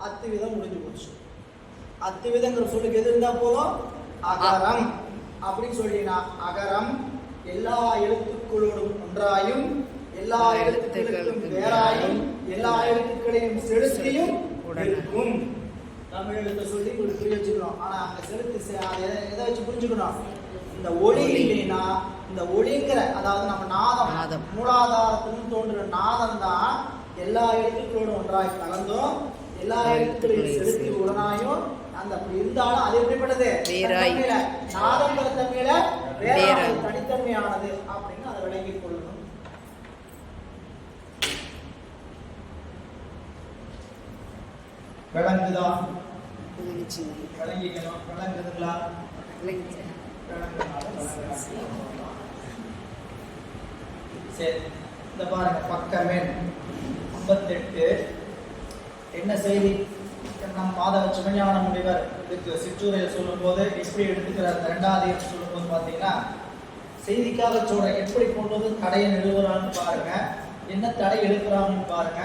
அத்து விதம் முடிஞ்சு போச்சு. அத்து விதங்கிற சொல்லுக்கு எது இருந்தா போதும், அகரம் அப்படின்னு சொல்லிட்டீங்கன்னா அகரம் எல்லா எழுத்துக்களோடும் ஒன்றாயும் எல்லா எழுத்துக்களுக்கும் வேறாயும் எல்லா எழுத்துக்களையும் செலுத்தியும் இருக்கும். தமிழ் எழுத்தை சொல்லி புரிய வச்சுக்கணும். ஆனா அங்க செலுத்து எதை வச்சு புரிஞ்சுக்கணும், இந்த ஒளி இல்லைன்னா இந்த ஒளிங்கிற அதாவது நம்ம நாதம் மூலாதாரத்திலும் தோன்ற நாதம் தான் எல்லா எழுத்துக்களோடும் ஒன்றாய் கலந்தும் எல்லா எழுத்துக்களையும் செலுத்தி உடனாயும் அந்த அப்படி இருந்தாலும் அது எப்படிப்பட்டது, நாதங்கிற தன்மையில வேற தனித்தன்மையானது அப்படின்னு அதை விளங்கிக் கொள்ளணும். விளங்குதா, விளங்கிக்கணும், விளங்குதுங்களா, சரி. இந்த பாருங்க பக்கமே 58 என்ன செய்தி, நம் மாதவ சிவஞான முனிவர் இதுக்கு சிற்றூரையில் சொல்லும் போது எப்படி எடுத்துக்கிறார், அந்த 2வது சொல்லும் போது பாத்தீங்கன்னா செய்திக்காக சொல்றேன், எப்படி கொண்டு வந்து தடையை நிறுவுறான்னு பாருங்க, என்ன தடை எடுக்கிறான்னு பாருங்க.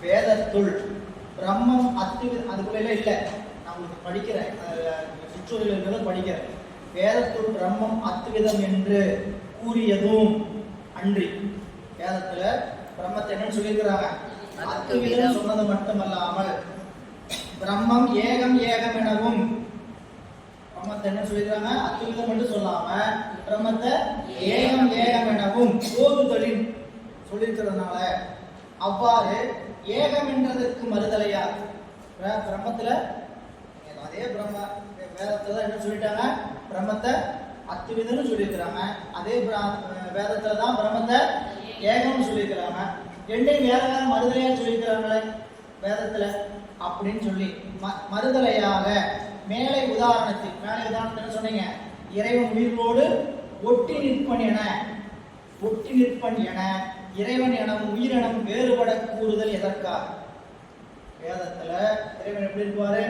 வேதத்துள் பிரம்மம் அதுக்குள்ள இல்லை, நான் உங்களுக்கு படிக்கிறேன், சிற்றூரில் இருக்கிறத படிக்கிறேன். வேதத்துள் பிரம்மம் அத்துவிதம் என்று கூறியதும் அன்றி, வேதத்துல பிரம்மத்தை என்னன்னு சொல்லியிருக்கிறாங்க, அத்துவிதம் சொன்னது மட்டுமல்லாமல் பிரம்மம் ஏகம் ஏகம் எனவும். பிரம்மத்தை என்ன சொல்லிக்கிறாங்க? அத்விதம் என்று சொல்லாம பிரம்மத்தை ஏகம் ஏகம் எனவும் ஓதுதலின் சொல்லியிருக்கிறதுனால அவ்வாறு ஏகம் என்றதற்கு மறுதலையா பிரம்மத்துல அதே பிரம்ம வேதத்துல தான் என்ன சொல்லிட்டாங்க? பிரம்மத்தை அத்விதம்னு சொல்லியிருக்கிறாங்க. அதே வேதத்துல தான் பிரம்மத்தை ஏகம்னு சொல்லியிருக்கிறாங்க. ரெண்டையும் வேற வேற மறுதலையா சொல்லியிருக்கிறாங்களே வேதத்துல அப்படின்னு சொல்லி மறுதலையாக மேலே உதாரணத்தில் சொன்னீங்க. இறைவன் உயிரோடு ஒட்டி நிற்பன் என இறைவன் எனவும் உயிரினம் வேறுபட கூறுதல் எதற்காக? வேதத்துல இறைவன் எப்படி இருப்பாரு?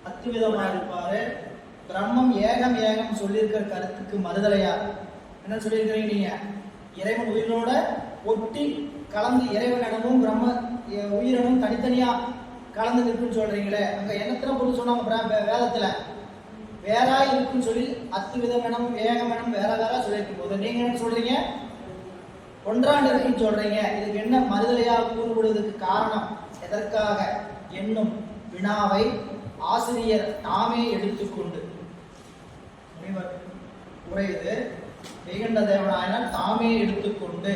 அத்விதமா இருப்பாரு. பிரம்மம் ஏகம் ஏகம் சொல்லியிருக்கிற கருத்துக்கு மறுதலையா என்ன சொல்லியிருக்கிறீங்க நீங்க? இறைவன் உயிரோட ஒட்டி கலந்து இறைவன் எனவும் பிரம்ம உயிரினும் தனித்தனியா கலந்து நிற்குன்னு சொல்றீங்களே, அங்க என்னத்தனை பொருள் சொன்னாங்க? வேதத்துல வேறா இருக்குன்னு சொல்லி அத்விதம் எனவும் ஏகம் எனவும் வேற வேற சொல்லியிருக்கும் போது நீங்க என்ன சொல்றீங்க? ஒன்றாண்டு இருக்குன்னு சொல்றீங்க. இதுக்கு என்ன மறுதலையா கூறுபடுவதற்கு காரணம் எதற்காக என்னும் வினாவை ஆசிரியர் தாமே எடுத்துக்கொண்டு உரையுது. மெய்கண்ட தேவநாயனார் தாமே எடுத்துக்கொண்டு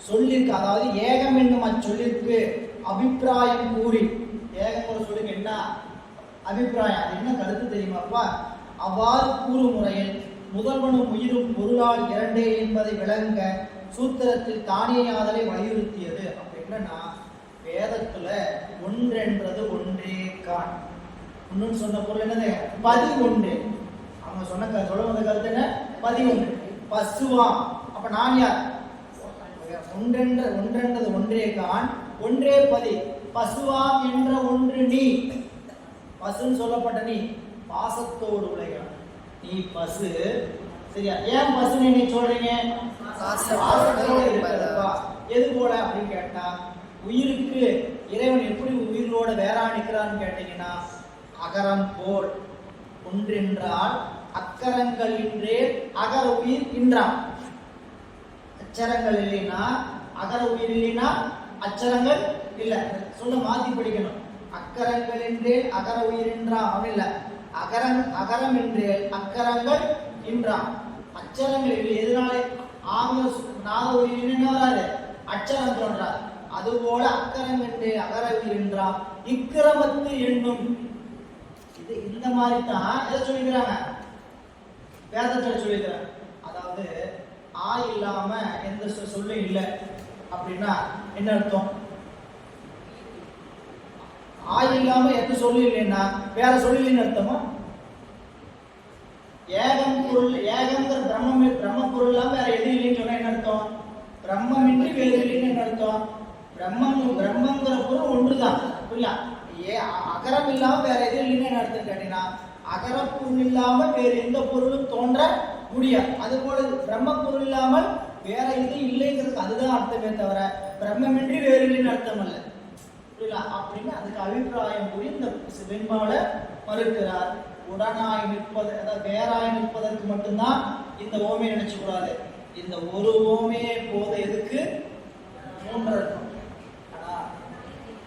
சொல்லிற்கு, அதாவது ஏகம் என்னும் அச்சொல்லிற்கு அபிப்பிராயம் கூறி, ஏகம் ஒரு சொல்லுக்கு என்ன அபிப்பிராயம், அது என்ன கருத்து தெரியுமாப்பா? அவ்வாறு கூறும் முறையில் முதல்வனும் உயிரும் பொருளால் இரண்டே என்பதை விளங்க சூத்திரத்தில் தானியாதலை வலியுறுத்தியது. அப்ப என்னன்னா, வேதத்துல ஒன்றென்றது ஒன்றே கான். ஒன்றுன்னு சொன்ன பொருள் என்னது? 11. அவங்க சொல்ல வந்த கருத்து என்ன? 11. பசுவாம். அப்ப நான் யார்? ஒன்றென்றது ஒன்றே கான், ஒன்றே பதி. பசுவாம் என்ற ஒன்று நீ. பசுன்னு சொல்லப்பட்ட நீ பாசத்தோடு உலகம். நீ பசு, சரியா? ஏன் பசுன்னு நீ சொல்றீங்க? எது போல அப்படின்னு கேட்டா, உயிருக்கு இறைவன் எப்படி உயிரோட வேறா நிற்கிறான்னு கேட்டீங்கன்னா, அகரம் போல் ஒன்றென்றால் அக்கரங்கள் இன்றே அகர உயிர் இன்றான். அச்சரங்கள் இல்லைன்னா அகர உயிர் இல்லைன்னா அச்சரங்கள் இல்ல. சொல்ல மாத்தி படிக்கணும். அக்கரங்கள் என்றே அகர உயிர் என்றான் அவன் இல்ல. அகரம் என்றே அக்கரங்கள் இன்றான். அச்சரங்கள் இல்லை. எதனாலே? நாத உயிர் என்ன வராது? அச்சரம் தோன்றாது. அதுபோல அக்கரம் என்றே அகர உயிர் என்றான். இக்கிரமத்து என்னும் இது இந்த மாதிரி தான் எதை சொல்லிக்கிறாங்க? வேதத்தில் சொல்லிக்கிறாங்க. அதாவது ஆ இல்லாம எந்த சொல்லும் இல்லை அப்படின்னா என்ன அர்த்தம்? ஆ இல்லாம எந்த சொல்லும் இல்லைன்னா வேற சொல்லில்லைன்னு அர்த்தமா? ஏகம் பொருள், ஏகங்கிற பிரம்ம பொருள் இல்லாம வேற எது இல்லைன்னு சொன்னா என்ன அர்த்தம்? பிரம்மமின்றி வேறு இல்லைன்னு என்ன அர்த்தம்? பிரம்மங்கிற பொருள் ஒன்றுதான். புரியல? அகரம் இல்லாம வேற எது இல்லைன்னு என்ன அர்த்தம் கேட்டீங்கன்னா, அகர பொருள் இல்லாமல் வேறு எந்த பொருளும் தோன்ற முடியாது. அது போல பிரம்ம பொருள் இல்லாமல் வேற இது இல்லைங்கிறது அதுதான் அர்த்தமே தவிர பிரம்மமின்றி வேறு இல்லைன்னு அர்த்தம் அல்ல. புரியல? அப்படின்னு அதுக்கு அபிப்பிராயம் கூறி இந்த வெண்பாவை மறுக்கிறார். உடனாய் நிற்பது, அதாவது வேறாய் நிற்பதற்கு மட்டும்தான் இந்த ஓமையை நினைச்சு கூடாது. இந்த ஒரு ஓமையே போத எதுக்கு? 3 இருக்கும். ஆனா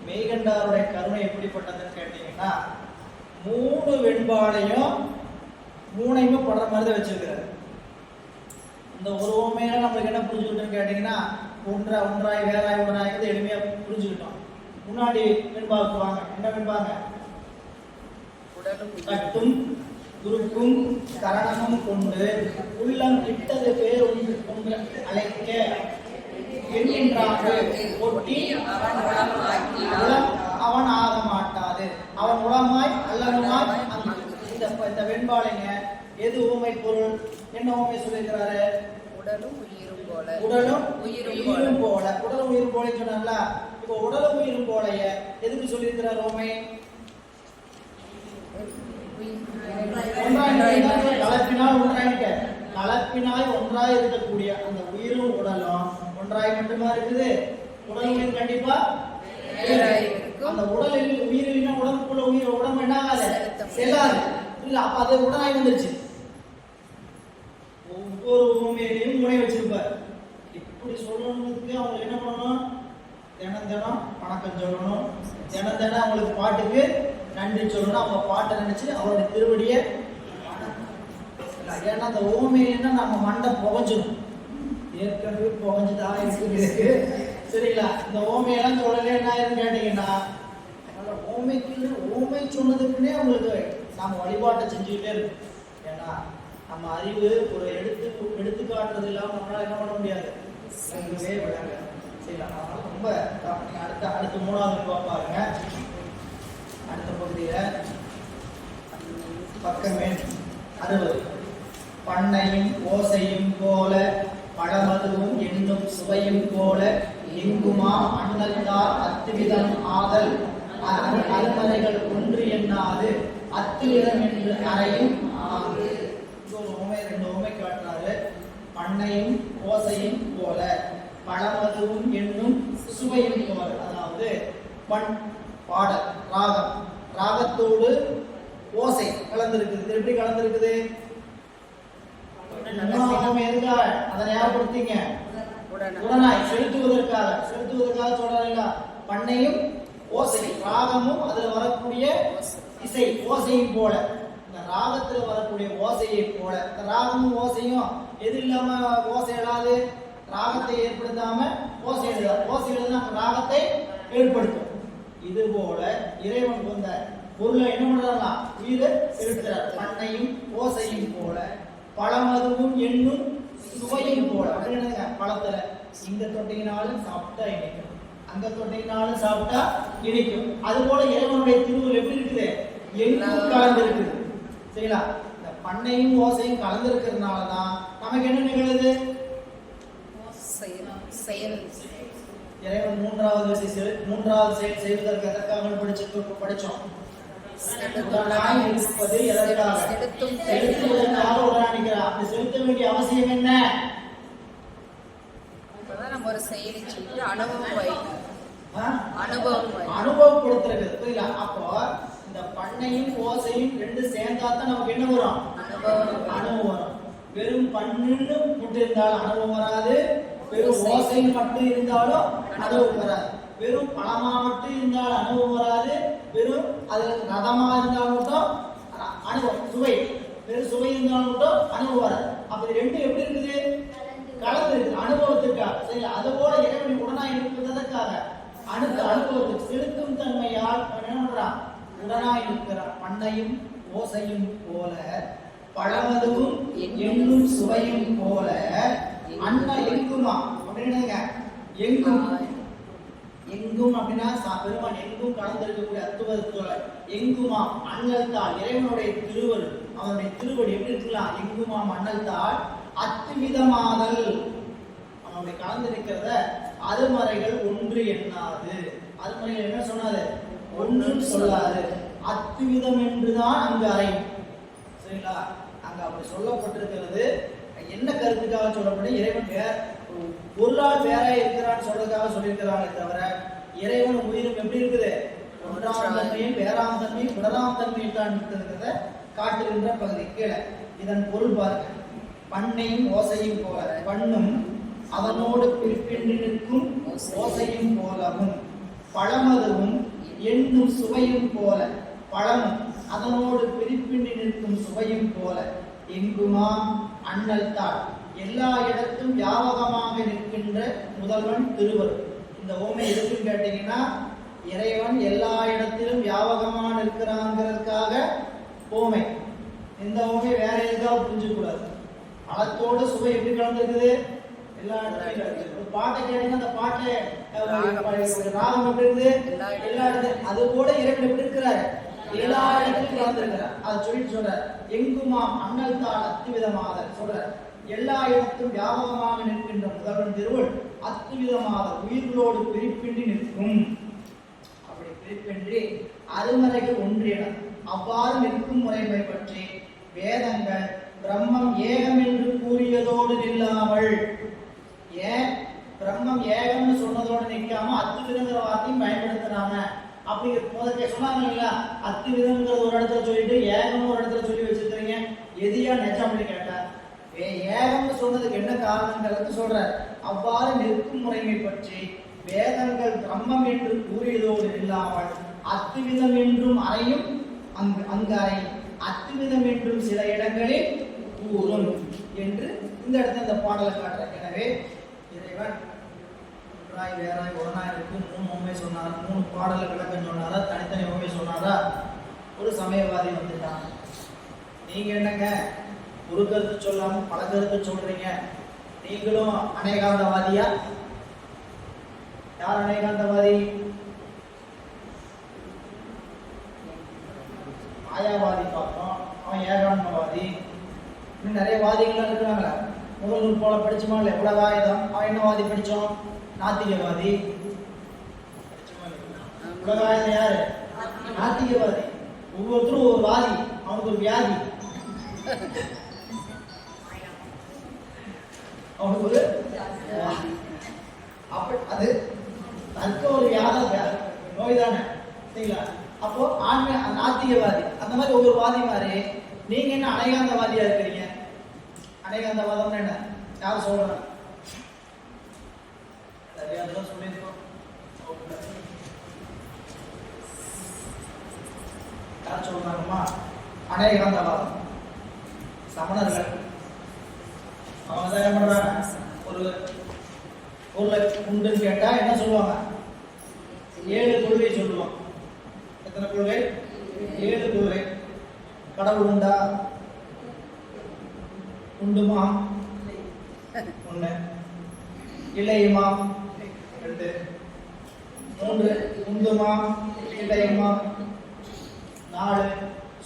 மெய்கண்டாருடைய கருணை எப்படிப்பட்டதுன்னு கேட்டீங்கன்னா, 3 வெண்பாலையும் 3ஐயுமே படுற மாதிரி தான் வச்சிருக்கிறாரு. இந்த ஒரு ஓமையில நம்மளுக்கு என்ன புரிஞ்சுக்கிட்டோம்னு கேட்டீங்கன்னா, ஒன்றாய் வேறாய் உடனாய் எளிமையா புரிஞ்சுக்கிட்டோம். முன்னாடி வெண்பாவுக்கு வாங்க. என்ன வெண்பாங்க? கட்டும் குறுக்கும் கரணமும் கொண்டு உள்ளம் இட்டது பேர் ஒன்று அழைக்க என்கின்றாங்க ஒட்டி அவன் ஆக மாட்டாது. அவன் உளமாய் அல்லவமாய். இந்த வெண்பாளைங்க எது ஊமை பொருள்? என்ன ஊமை சொல்லியிருக்கிறாரு? உடலும் உயிரும் போல. உடலும் உயிரும் போல. உடலும் உயிரும் போல சொன்னாங்களா? இப்போ உடலும் உயிரும் போலைய எதுக்கு சொல்லியிருக்கிறார் ஊமை? கலப்பினால் ஒன்றாயிட்ட, கலப்பினாய் ஒன்றாய் இருக்கக்கூடிய அந்த உயிரும் உடலும் ஒன்றாய் மட்டுமா இருக்குது. உடல் உயிர் கண்டிப்பா அந்த உடலில் உயிர் இல்லைன்னா உடம்புக்குள்ள உடம்பு என்ன ஆகாது? செல்லாது. இல்ல, அப்ப அது உடனாய் வந்துருச்சு. ஒவ்வொரு உண்மையிலையும் முனை வச்சிருப்பார். இப்படி சொல்லணும்னு அவங்க என்ன பண்ணணும்? தினம் வணக்கம் சொல்லணும், தினம் தினம் அவங்களுக்கு பாட்டுக்கு நன்றி சொல்லணும். அவங்க பாட்டை நினைச்சு அவருடைய திருவடியை, ஏன்னா அந்த ஓமையினா நம்ம மண்டை புகஞ்சிடும், ஏற்கனவே புகஞ்சுதான் இருக்கு. சரிங்களா? இந்த ஓமையெல்லாம் சொல்லல என்ன ஆயிருன்னு கேட்டீங்கன்னா, ஓமை சொன்னதுக்குன்னே அவங்களுக்கு நம்ம வழிபாட்டை செஞ்சுக்கிட்டே இருக்கும். ஏன்னா நம்ம அறிவு ஒரு எடுத்து காட்டுறது இல்லாம நம்மளால என்ன பண்ண முடியாது, செய்யவே விடாது. சரிங்களா? அதனால ரொம்ப அடுத்த மூணாவது பாருங்க. அடுத்த பகுதியில பக்கமே 60. பண்ணையும் ஓசையும் போல பழமதுவும் என்னும் சுவையும் போல எங்குமா அண்ணல்தார் அத்துவிதம் ஆதல் அருமறைகள் ஒன்று எண்ணாது அத்துவிதம் என்று அறையும் ஆகு. ரெண்டு ஓமை காட்டுறாரு. பண்ணையும் ஓசையும் போல பழமதுவும் என்னும் சுவையும் போல, அதாவது பண் பாடல் ராகம், ராகத்தோடு ஓசை கலந்திருக்குது. எப்படி கலந்திருக்குது? அதை ஞாபகப்படுத்தீங்க. உடனாய் செலுத்துவதற்காக சொல்றாங்க. பண்ணையும் ஓசை, ராகமும் அதுல வரக்கூடிய இசை ஓசையும் போல, இந்த ராகத்துல வரக்கூடிய ஓசையை போல. இந்த ராகமும் ஓசையும் எது இல்லாம ஓசை எழுதாது, ராகத்தை ஏற்படுத்தாம ஓசை எழுதாது. ஓசை எழுதுனா ராகத்தை ஏற்படுத்தும். இது போல இறைவன் வந்த பொருளை என்ன பண்றாங்களா, உயிரை செலுத்துறார். பண்ணையும் ஓசையும் போல பழமதுவும் என்னும் சுவையும் போல. அப்படின்னு பழத்துல இங்க தொட்டினாலும் சாப்பிட்டா இனிக்கும், அங்க தொட்டினாலும் சாப்பிட்டா இனிக்கும். அது போல இறைவனுடைய திருவுருள் எப்படி இருக்குது, எங்கும் கலந்து இருக்குது. சரிங்களா? இந்த பண்ணையும் ஓசையும் கலந்து இருக்கிறதுனாலதான் நமக்கு என்ன நிகழுது, இறைவன் மூன்றாவது செயல் செய்வதற்கு எதற்காக படிச்சோம். இருப்பது எதற்காக, செலுத்துவதற்காக உடனாடிக்கிறார். அப்படி செலுத்த வேண்டிய அவசியம் என்ன? நம்ம ஒரு செயலை செய்து அனுபவப்படுத்துறது. அப்போ இந்த பண்ணையும் ஓசையும் ரெண்டு சேர்ந்தாதான் நமக்கு என்ன வரும், அனுபவம் வரும். வெறும் பண்ணுன்னு மட்டும் இருந்தாலும் அனுபவம் வராது, வெறும் ஓசை மட்டும் இருந்தாலும் அனுபவம் வராது, வெறும் பழமா மட்டும் இருந்தாலும் அனுபவம் வராது, வெறும் அதுல ரதமா இருந்தாலும் மட்டும் அனுபவம், சுவை வெறும் சுவை இருந்தாலும் மட்டும் அனுபவம் வராது. அப்ப இது ரெண்டும் எப்படி இருக்குது, கலந்து இருக்கு, அனுபவத்துக்காக. சரி, அது போல இறைவன் உடனாய் இருப்பதற்காக அனுபவத்துக்கு செலுத்தும் தன்மையால் என்ன பண்றான், உடனாய் இருக்கிறான். பண்ணையும் ஓசையும் போல பழமதுவும் என்னும் சுவையும் போல அண்ணா எங்குமா அப்படின்னுங்க. எங்கும் அப்படின்னா பெருமான் எங்கும் கலந்திருக்கக்கூடிய அத்துவத்தோட எங்குமா அண்ணல் தாள், இறைவனுடைய திருவருள், அவனுடைய திருவடி எப்படி இருக்கலாம், எங்குமா அண்ணல் தாள் அத்துவிதமாதல், அவனுடைய கலந்திருக்கிறத அருமறைகள் ஒன்று எண்ணாது. அருமறைகள் என்ன சொன்னாது, ஒன்றும் சொல்லாது, அத்துவிதம் என்றுதான் அங்கு அறையும். சரிங்களா? அங்க அப்படி சொல்லப்பட்டிருக்கிறது என்ன கருத்துக்காக சொல்லப்படும், இறைவன் பொருளால் வேற இருக்கிறான்னு சொல்றதுக்காக சொல்லியிருக்கிறாங்களே தவிர இறைவன் உயிரும் எப்படி இருக்குது, ஒன்றாம் தன்மையும் வேறாம் தன்மையும் உடலாம் தன்மையும் தான் இருக்கிறத காட்டுகின்ற பகுதி. கீழே இதன் பொருள் பாருங்க. பண்ணையும் ஓசையும் போல, பண்ணும் அதனோடு பிரிப்பின்றி நிற்கும் ஓசையும் போலவும், பழமதுவும் என்னும் சுவையும் போல, பழமும் அதனோடு பிரிப்பின்றி நிற்கும் சுவையும் போல எங்குமா அண்ணல் தாள், எல்லா இடத்தும் வியாபகமாக நிற்கின்ற முதல்வன் திருவருள். இந்த ஓமை எதுக்குன்னு கேட்டீங்கன்னா, இறைவன் எல்லா இடத்திலும் வியாபகமாக நிற்கிறாங்கிறதுக்காக ஓமை. இந்த ஓமை வேற எதுக்காக புரிஞ்சுக்கூடாது. பழத்தோடு சுவை எப்படி கலந்துருக்குது, எல்லா இடத்துலையும். ஒரு பாட்டை கேட்டீங்கன்னா அந்த பாட்டை ராகம் எப்படி இருக்குது, எல்லா இடத்துலையும். அது போல இறைவன் எப்படி இருக்கிறாரு, எல்லா இடத்திலும் கலந்திருக்கிறார். அதை சொல்லிட்டு சொல்றார், எங்குமாம் அண்ணல் தாள் அத்துவிதமாக சொல்றார். எல்லா இடத்தும் வியாபகமாக நிற்கின்ற முதல்வன் திருவள் அத்துவிதமாக உயிர்களோடு பிரிப்பின்றி நிற்கும். அப்படி பிரிப்பின்றி அருமறைகள் ஒன்றியன அவ்வாறு நிற்கும் முறைமை பற்றி வேதங்கள் பிரம்மம் ஏகம் என்று கூறியதோடு நில்லாமல், ஏன் பிரம்மம் ஏகம்னு சொன்னதோடு நிற்காம அத்துவிதங்கிற வார்த்தையும் பயன்படுத்துறாங்க. அப்படிங்கிற முதல்ல சொன்னாங்க இல்லையா, அத்துவிதங்கிறது ஒரு இடத்துல சொல்லிட்டு ஏகம் ஒரு இடத்துல சொல்லி வச்சிருக்கிறீங்க, எதியா நெச்சம் கேட்டார். ஏகம்னு சொன்னதுக்கு என்ன காரணங்கிறது சொல்றார். அவ்வாறு நிற்கும் முறைமை பற்றி வேதங்கள் பிரம்மம் என்று கூறியதோடு இல்லாமல் அத்துவிதம் என்றும் அறையும் அங்கு அறையும் அத்துவிதம் என்றும் சில இடங்களில் கூறும் என்று இந்த இடத்துல இந்த பாடலை காட்டுற. எனவே இறைவன் ஒன்றாய் வேறாய் ஒருநாய் இருக்கு 3 உண்மை சொன்னார், 3 பாடலை விளக்கம் சொன்னாரா, தனித்தனி உண்மை சொன்னாரா? ஒரு சமயவாதி வந்துட்டான். நீங்க என்னங்க ஒரு கருத்து சொல்லாம பல கருத்து சொல்றீங்க, நீங்களும் அநேகாந்தவாதியா? யார் அநேகாந்தவாதி? மாயாவாதி பார்த்தோம், அவன் ஏகாந்தவாதி. இன்னும் நிறைய வாதிகள்லாம் இருக்கிறாங்க. முதல் நூல் போல படிச்சுமா இல்லை உலகாயுதம், அவன் என்ன வாதி படிச்சோம்? நாத்திகவாதி. உலகாயுதம் யாரு? நாத்திகவாதி. ஒவ்வொருத்தரும் ஒரு வாதி, அவனுக்கு ஒரு வியாதி. அவனுக்கு ஒரு அது தற்க ஒரு நோய் தானே, சரிங்களா? அப்போ ஆன்மீக நாத்திகவாதி அந்த மாதிரி ஒவ்வொரு வாதி மாதிரி நீங்க என்ன அநேகாந்தவாதியா இருக்கிறீங்க? அநேகாந்தவாதம்னு என்ன யார் சொல்றாங்க? சொல்லியிருக்கோம். யார் சொல்றாங்கம்மா? அநேகாந்தவாதம் சமணர்கள். அவங்க தான் என்ன பண்றாங்க? ஒரு பொருளை உண்டுன்னு கேட்டா என்ன சொல்லுவாங்க? 7 கொள்கை சொல்லுவாங்க. எத்தனை கொள்கை? 7 கொள்கை. கடவுள் உண்டா? உண்டுமா? 1. இல்லையுமா? 2. 3 உண்டுமா? இல்லையுமா? 4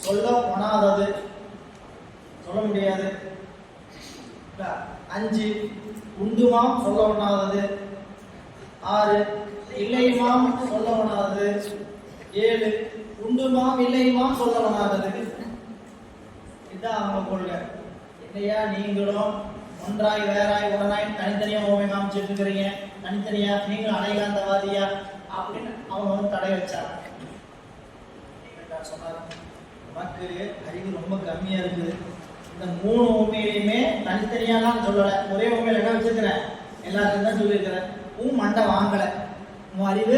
சொல்ல ஒணாதது, சொல்ல முடியாது. 5 உண்டுமாம் சொல்ல ஒண்ணாதது. 6 இல்லையுமாம் சொல்ல ஒண்ணாதது. 7 உண்டுமாம் இல்லையுமாம் சொல்ல ஒண்ணாதது. இதுதான் அவங்க கொள்கை. இல்லையா? நீங்களும் ஒன்றாய் வேறாய் உடனாய் தனித்தனியா ஓமை காமிச்சிட்டு இருக்கிறீங்க. தனித்தனியா நீங்களும் அநேகாந்தவாதியா அப்படின்னு அவங்க தடை வச்சாங்க. சொன்னாங்க நமக்கு அறிவு ரொம்ப கம்மியா இருக்குது. இந்த 3 உண்மையிலையுமே தனித்தனியாலாம் சொல்லலை, ஒரே உண்மையில என்ன வச்சிருக்கிறேன்? எல்லாத்தையும் தான் சொல்லியிருக்கிறேன். மண்டை வாங்கலை, உன் அறிவு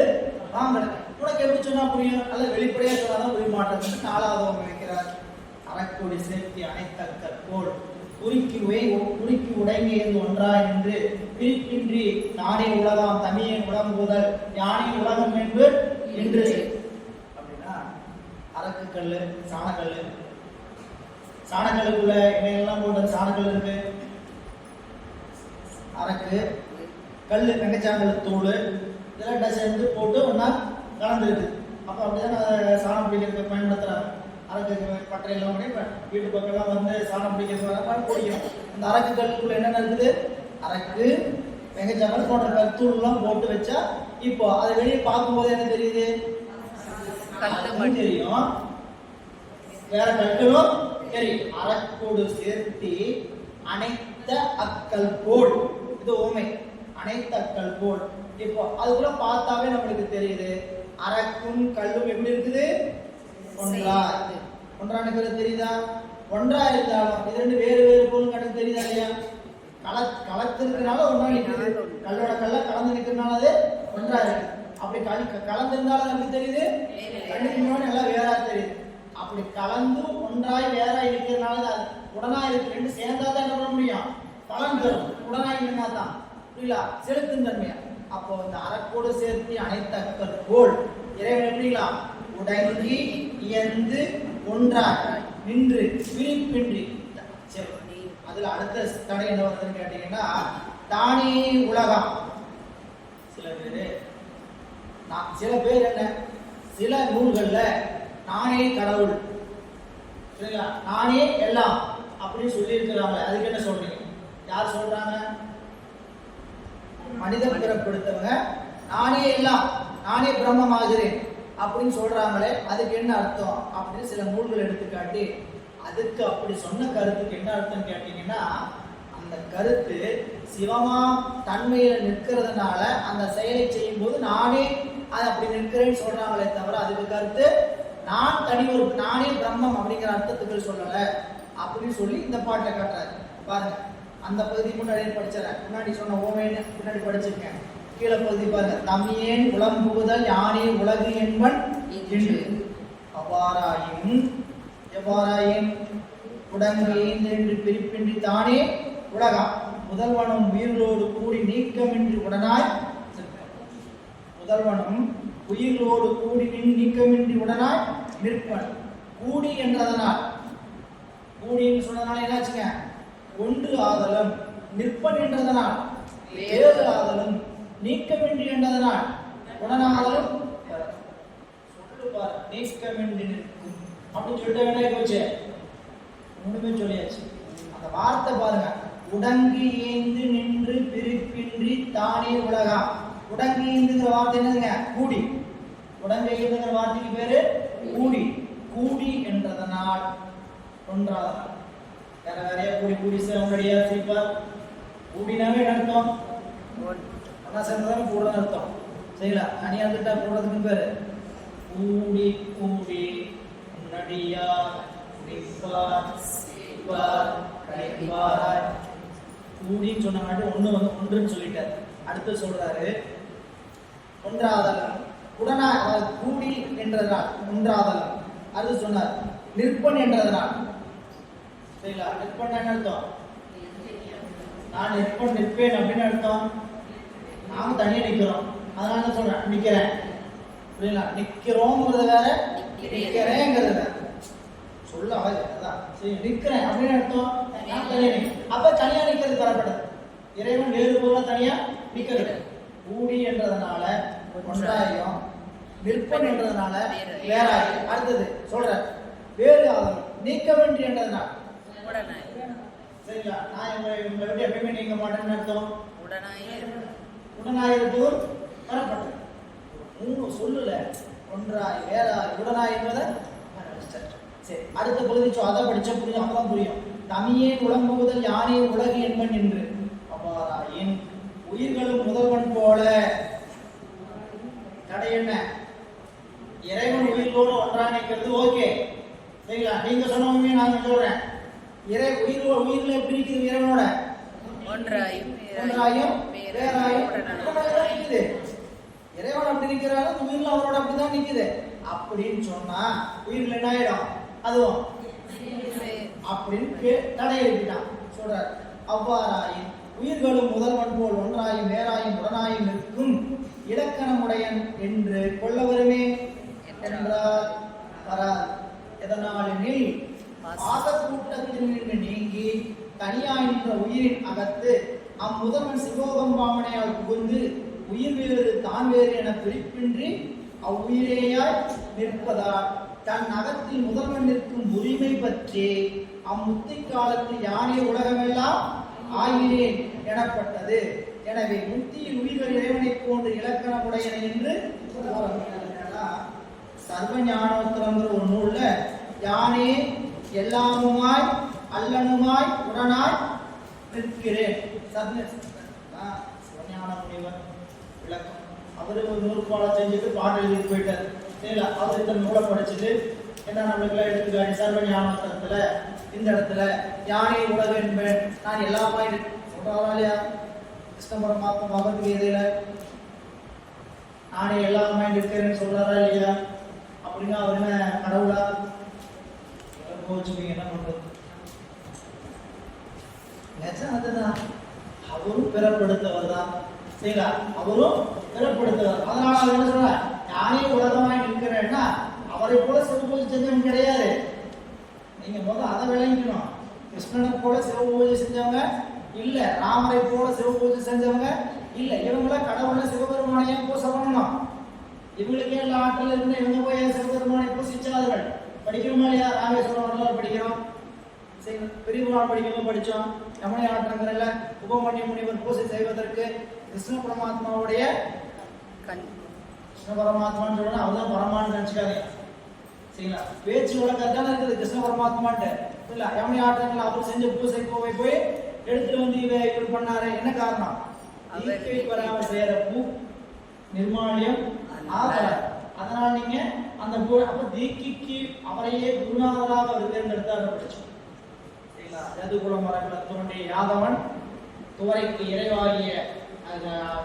வாங்கலை. உனக்கு எப்படி சொன்னா புரியும்? அல்ல வெளிப்படையா சொன்னாதான் புரிய மாட்டேங்குது. 4வது உண்மை வைக்கிறார். அறக்கொடி சேர்த்தி அனைத்தற்கற் போல் குறுக்கி உடைங்கியது ஒன்றா என்று பிரிப்பின்றி நானே உலகம் தமிழை உலகுதல் யானை உலகம் என்று என்று அப்படின்னா அரக்குக்கல்லு சாணக்கல்லு. சாணக்கல்லுக்குள்ள என்னெல்லாம் போட்டது? சாணக்கல் இருக்கு, அரக்கு கல், வெங்கச்சாங்கல் தூள், இதெல்லாம் சேர்ந்து போட்டு ஒன்னா கலந்துருக்கு. அப்போ அப்படிதான் சாணம் பிடிக்கிறதுக்கு பயன்படுத்துறாங்க. அரக்கு பட்டறையெல்லாம் பண்ணி வீட்டு பக்கம்லாம் வந்து சாணம் பிடிக்கிறதுக்கு பிடிக்கும். அந்த அரக்கு கல்லுக்குள்ள என்னென்ன இருக்குது? அரக்கு, வெங்கச்சாங்கல் போன்ற கத்தூள்லாம் போட்டு வச்சா இப்போ அதை வெளியே பார்க்கும்போது என்ன தெரியுது? தெரியும். வேற கற்களும் சரி. அறக்கோடு சேர்த்தி அனைத்த அக்கல் போல், இது ஓமை. அனைத்த அக்கல் போல். இப்போ அதுக்குள்ள பார்த்தாவே நம்மளுக்கு தெரியுது அரக்கும் கல்லும் எப்படி இருக்குது? ஒன்றா. ஒன்றானுக்கு தெரியுதா? ஒன்றா இருந்தாலும் இது 2 வேறு வேறு பொருள் கணக்கு தெரியுதா இல்லையா? கலத்திருக்கனால ஒன்றா நிற்குது. கல்லோட கல்ல கலந்து நிற்கிறதுனால அது ஒன்றா இருக்கு. அப்படி கலந்திருந்தாலும் எப்படி தெரியுது? கண்ணுக்கு எல்லாம் வேறா தெரியுது. அப்படி கலந்து ஒன்றாய் வேறாய் இருக்கிறதுனால அது உடனாய் இருக்கு. 2 சேர்ந்தா தான் என்ன பண்ண முடியும்? பலன் தரும். உடனாய் இல்லைன்னா தான் புரியல செலுத்தும் தன்மையா. அப்போ இந்த அறக்கோடு சேர்த்து அனைத்த அக்கல் போல் இறைவன் எப்படிங்களா? உடங்கி இயந்து ஒன்றாய் நின்று விழிப்பின்றி. அதுல அடுத்த தடை என்ன வருதுன்னு கேட்டீங்கன்னா தானே உலகம். சில பேர் என்ன சில நூல்கள்ல நானே கடவுள், சரிங்களா, நானே எல்லாம் அப்படின்னு சொல்லி இருக்கிறாங்க. அதுக்கு என்ன சொல்றீங்க? யார் சொல்றாங்க? மனித பிறப்படுத்தவங்க நானே எல்லாம், நானே பிரம்மமாகிறேன் அப்படின்னு சொல்றாங்களே, அதுக்கு என்ன அர்த்தம் அப்படின்னு சில நூல்கள் எடுத்துக்காட்டி அதுக்கு அப்படி சொன்ன கருத்துக்கு என்ன அர்த்தம் கேட்டீங்கன்னா, அந்த கருத்து சிவமா தன்மையில நிற்கிறதுனால அந்த செயலை செய்யும் போது நானே அது அப்படி நிற்கிறேன்னு சொல்றாங்களே தவிர அதுக்கு கருத்து நான் தனி ஒரு நானே பிரம்மம் அப்படிங்கிற அர்த்தத்துக்கு சொல்லல அப்படின்னு சொல்லி இந்த பாட்டை காட்டுறாரு. பாருங்க, அந்த பகுதி முன்னாடி படிச்சிடறேன். முன்னாடி சொன்ன ஓமைன்னு பின்னாடி படிச்சிருக்கேன். கீழே பகுதி பாருங்க. தமியேன் உளம்புகுதல் யானே உலகு என்பன் என்று. அவ்வாறாயின் எவ்வாறாயின் உடங்கு என்று பிரிப்பின்றி தானே உலகம் முதல்வனும் உயிர்களோடு கூடி நீக்கமின்றி உடனாய் முதல்வனும் உயிர்களோடு கூடி நீக்கமின்றி உடனாய் நிற்பன். கூடி என்றதனால் கூடின்னு சொன்னதனால என்னாச்சுங்க? ஒன்று ஆதலும். நிற்பன் என்றதனால் வேறு ஆதலும். நீக்கமின்றி என்றதனால் உடனாதலும். சொல்லுவார் நீக்கமின்றி நிற்கும் அப்படின்னு சொல்லிட்டு வேணா போச்சு. ஒண்ணுமே சொல்லியாச்சு. அந்த வார்த்தை பாருங்க. உடங்கு ஏந்து நின்று பிரிப்பின்றி தானே உலகம். உடங்கு ஏந்துங்கிற வார்த்தை என்னதுங்க? கூடி. உடங்கு ஏந்துங்கிற வார்த்தைக்கு பேரு கூடி. கூடி என்றதனால் ஒன்றாதனால். வேற வேறையா கூடி கூடி சேவங்கடியா சிரிப்பா. கூடினாவே என்ன அர்த்தம்? ஒன்னா சேர்ந்ததான கூடன்னு அர்த்தம். சரிங்களா? தனியா இருந்துட்டா கூடதுக்கு பேரு கூடி கூடி நடியா நிற்பார் சிரிப்பார் கழிப்பார். கூடின்னு சொன்ன மாதிரி ஒன்றுன்னு சொல்லிட்டார். அடுத்து சொல்றாரு ஒன்றாதலம். உடனா கூடி என்றதனால் ஒன்றாதலம். அது சொன்னார் நிற்பன் என்றதனால். சரிங்களா? நிற்பன் என்ன அர்த்தம்? நான் நிற்பேன் அப்படின்னு அர்த்தம். நாம தனியா நிக்கிறோம். அதனால சொல்றேன் நிக்கிறேன். புரியல? நிக்கிறோம்ங்கிறது வேற, நிக்கிறேங்கிறது வேற. சொல்ல அதான். சரி, நிக்கிறேன் அப்படின்னு அர்த்தம். அப்ப தனியா நிக்கிறது தரப்பட்டது. இறைவன் வேறு பொருளா தனியா நிக்கிறது. கூடி என்றதனால ஒன்றாயும், நிற்பன் என்றதனால வேறாயும். அடுத்தது சொல்ற வேறு ஆதல் நீக்கமின்றி என்றதனால். சரிங்களா? நான் உங்களை விட்டு எப்பயுமே நீங்க மாட்டேன்னு அர்த்தம். உடனாயிருப்பதும் தரப்பட்டது. மூணு சொல்லல. ஒன்றாய் வேறாய் உடனாய் என்பதை சரி. அடுத்த பகுதி அதை படிச்ச புரியும். அப்பதான் புரியும். தமியே உளம்புகுதல் யானே உலகு என்பன் என்று. அவ்வாறாயின் உயிர்களும் முதல்வன் போல. தடை என்ன? இறைவன் உயிர்களோடு ஒன்றாணிக்கிறது ஓகே. சரிங்களா? நீங்க சொன்னவங்க நான் சொல்றேன். உயிர்களை எப்படி இருக்குது? இறைவனோட ஒன்றாயும் வேறாயும் நிக்குது. இறைவன் அப்படி நிக்கிறாரு, உயிர்கள் அவரோட அப்படிதான் நிக்குது. அப்படின்னு சொன்னா உயிர்கள் என்ன ஆயிடும்? அதுவும் அப்படின்னு தடை எழுப்பிட்டான். சொல்றார் அவ்வாறாயின் உயிர்களும் முதல்வன் போல் ஒன்றாயும் வேறாயும் உடனாயும் நிற்கும் இலக்கணமுடையன் என்று கொள்ள வருமே என்றார். வராது. எதனாலெனில் ஆசக்கூட்டத்தில் நீங்கி தனியாய் நின்ற உயிரின் அகத்து அம்முதல்வன் சிவோகம் பாவனையால் புகுந்து உயிர் வேறு தான் வேறு என பிரிப்பின்றி அவ்வுயிரேயாய் நிற்பதால் தன் அகத்தில் முதல்வன் நிற்கும் உரிமை பற்றி அம்முத்தி காலத்தில் யானே உலகமெல்லாம் ஆயினேன் எனப்பட்டது. எனவே முத்தியில் உயிர்கள் இறைவனை போன்று இலக்கணமுடையன என்று சர்வ ஞானோத்தரங்கிற ஒரு நூல்ல யானே எல்லாமுமாய் அல்லனுமாய் உடனாய் நிற்கிறேன். சிவஞான முனிவர் விளக்கம். அவரு ஒரு நூற்பாடம் செஞ்சுட்டு பாட்டு எழுதிட்டு போயிட்டார். சரிங்களா? அவர் இந்த நூலை படிச்சுட்டு என்ன நம்மளுக்குலாம் எடுத்துக்காட்டி சர்வ ஞானோத்தரத்துல இந்த இடத்துல யானே உலகு என்பேன் நான் எல்லாமாய் சொல்றாரா இல்லையா? கிருஷ்ண பரமாத்மா பகவத்கீதையில நானே எல்லாமாய் நிற்கிறேன்னு சொல்றாரா இல்லையா? அப்படின்னா அவர் என்ன கடவுளா? கோச்சுப்பீங்க, என்ன பண்றது? அதுதான். அவரும் பிறப்படுத்தவர் தான். சரிங்களா? அவரும் பிறப்படுத்தவர். அதனால அவர் என்ன சொல்ற? யானே உலகமாய் நிற்கிறேன்னா அவரை போல சிவபூஜை செஞ்சவங்க கிடையாது. நீங்க முதல்ல அதை விளங்கிக்கணும். கிருஷ்ணனை போல சிவபூஜை செஞ்சவங்க இல்ல, ராமரை போல சிவபூஜை செஞ்சவங்க இல்ல. இவங்கள கடவுளை சிவபெருமானையே பூசை பண்ணணும். இவங்களுக்கே எல்லா ஆற்றல் இருந்து இவங்க போய் சிவபெருமானை பூசிச்சார்கள். படிக்கிறோமா இல்லையா? ராமேஸ்வரம் வரலாறு படிக்கிறோம். சரி, பெரியபுராணம் படிக்கவும் படித்தோம். யமுனை ஆற்றங்கரையில் உபமன்ய முனிவர் பூசை செய்வதற்கு கிருஷ்ண பரமாத்மாவுடைய கிருஷ்ண பரமாத்மான்னு சொல்லணும். அவர்தான் பரமான்னு நினைச்சுக்காதீங்க. சரிங்களா? பேச்சு வழக்கத்தானே இருக்குது கிருஷ்ண பரமாத்மான்ட்டு. இல்ல, யமுனை ஆற்றங்கள் அவர் செஞ்ச பூசை கோவை போய் எடுத்துட்டு வந்து இப்படி பண்ணாரு. என்ன காரணம்? ஈக்கை வராமல் செய்யற பூ நிர்மாலியம் ஆகிறார். அதனால நீங்க அந்த அப்ப தீக்கிக்கு அவரையே குருநாதராக அவர் தேர்ந்தெடுத்தார் படிச்சோம். சரிங்களா? யதுகுல மரங்களை தோன்றி யாதவன் துவரைக்கு இறைவாகிய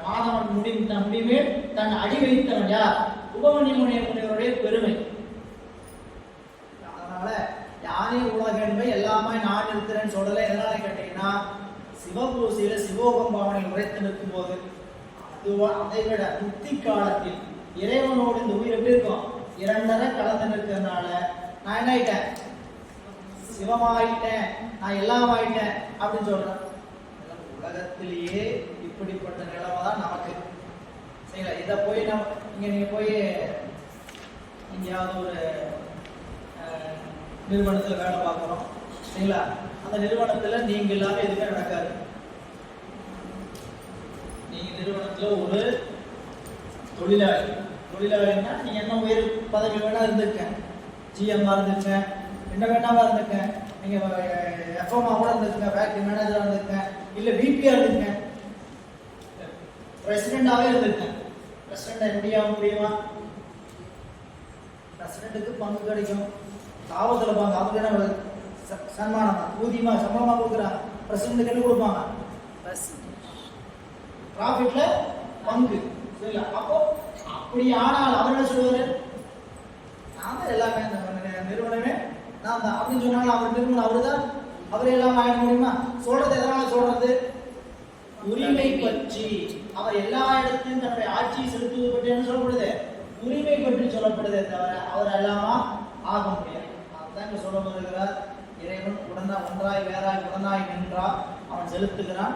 மாதவன் முடிமேல் தன் அடி வைத்தவன் யார்? உபமன்யு முனிவருடைய பெருமை. அதனால யானே உலகென்பை எல்லாமே நான் இருக்கிறேன்னு சொல்லல. எதனால கேட்டீங்கன்னா, சிவபூசையில சிவோகம் பாவனையில் உரைத்து நிற்கும் போது அதை விட முக்தி காலத்தில் இறைவனோடு இந்த உயிர் எப்படி இருக்கும்? இரண்டரை கலந்து நிற்கிறதுனால நான் என்ன ஆயிட்டேன்? சிவமாயிட்டேன், நான் எல்லாம் ஆயிட்டேன் அப்படின்னு சொல்றேன். உலகத்திலேயே இப்படிப்பட்ட நிலைமை தான் நமக்கு. சரிங்களா? இதை போய் நீங்க போய் எங்கேயாவது ஒரு நிறுவனத்தில் வேலை பார்க்குறோம். சரிங்களா? அந்த நிறுவனத்தில் நீங்க இல்லாம எதுவுமே நடக்காது. நீங்க நிறுவனத்துல ஒரு தொழிலாளின்னா நீங்க என்ன உயர் பதவி வேணா இருந்திருக்க, ஜிஎம்மா இருந்திருக்க, என்ன வேணாமா இருந்திருக்க, நீங்க எஃப்எம்மா கூட இருந்திருக்க, ஃபேக்டரி மேனேஜரா இருந்திருக்க, இல்ல விபியா இருந்திருக்க, பிரசிடென்டாவே இருந்திருக்க. பிரசிடென்ட் முடியுமா? பிரசிடென்ட்டுக்கு பங்கு கிடைக்கும், லாபத்துல பங்கு. அவங்க என்ன சன்மானம் ஊதியமா சம்பளமா கொடுக்குறாங்க. பிரசிடென்ட்டுக்கு என்ன கொடுப்பாங்க? ப்ராஃபிட்ல பங்கு. சரிங்களா? அப்போ அப்படி ஆனால் அவர் என்ன சொல்லுவாரு? நான் தான் எல்லாமே, நிறுவனமே நான் தான் அப்படின்னு சொன்னாலும் அவர் நிறுவனம் அவருதான், அவரே எல்லாம் ஆயிட முடியுமா? சொல்றது எதனால சொல்றது? உரிமை பற்றி. அவர் எல்லா இடத்திலும் தன்னுடைய ஆட்சியை செலுத்துவது பற்றி என்ன சொல்லப்படுது? உரிமை பற்றி சொல்லப்படுதே தவிர அவர் எல்லாமா ஆக முடியாது. அதுதான் இங்க சொல்ல வருகிறார். இறைவன் ஒன்றாய் வேறாய் உடனாய் நின்றார். அவன் செலுத்துகிறான்,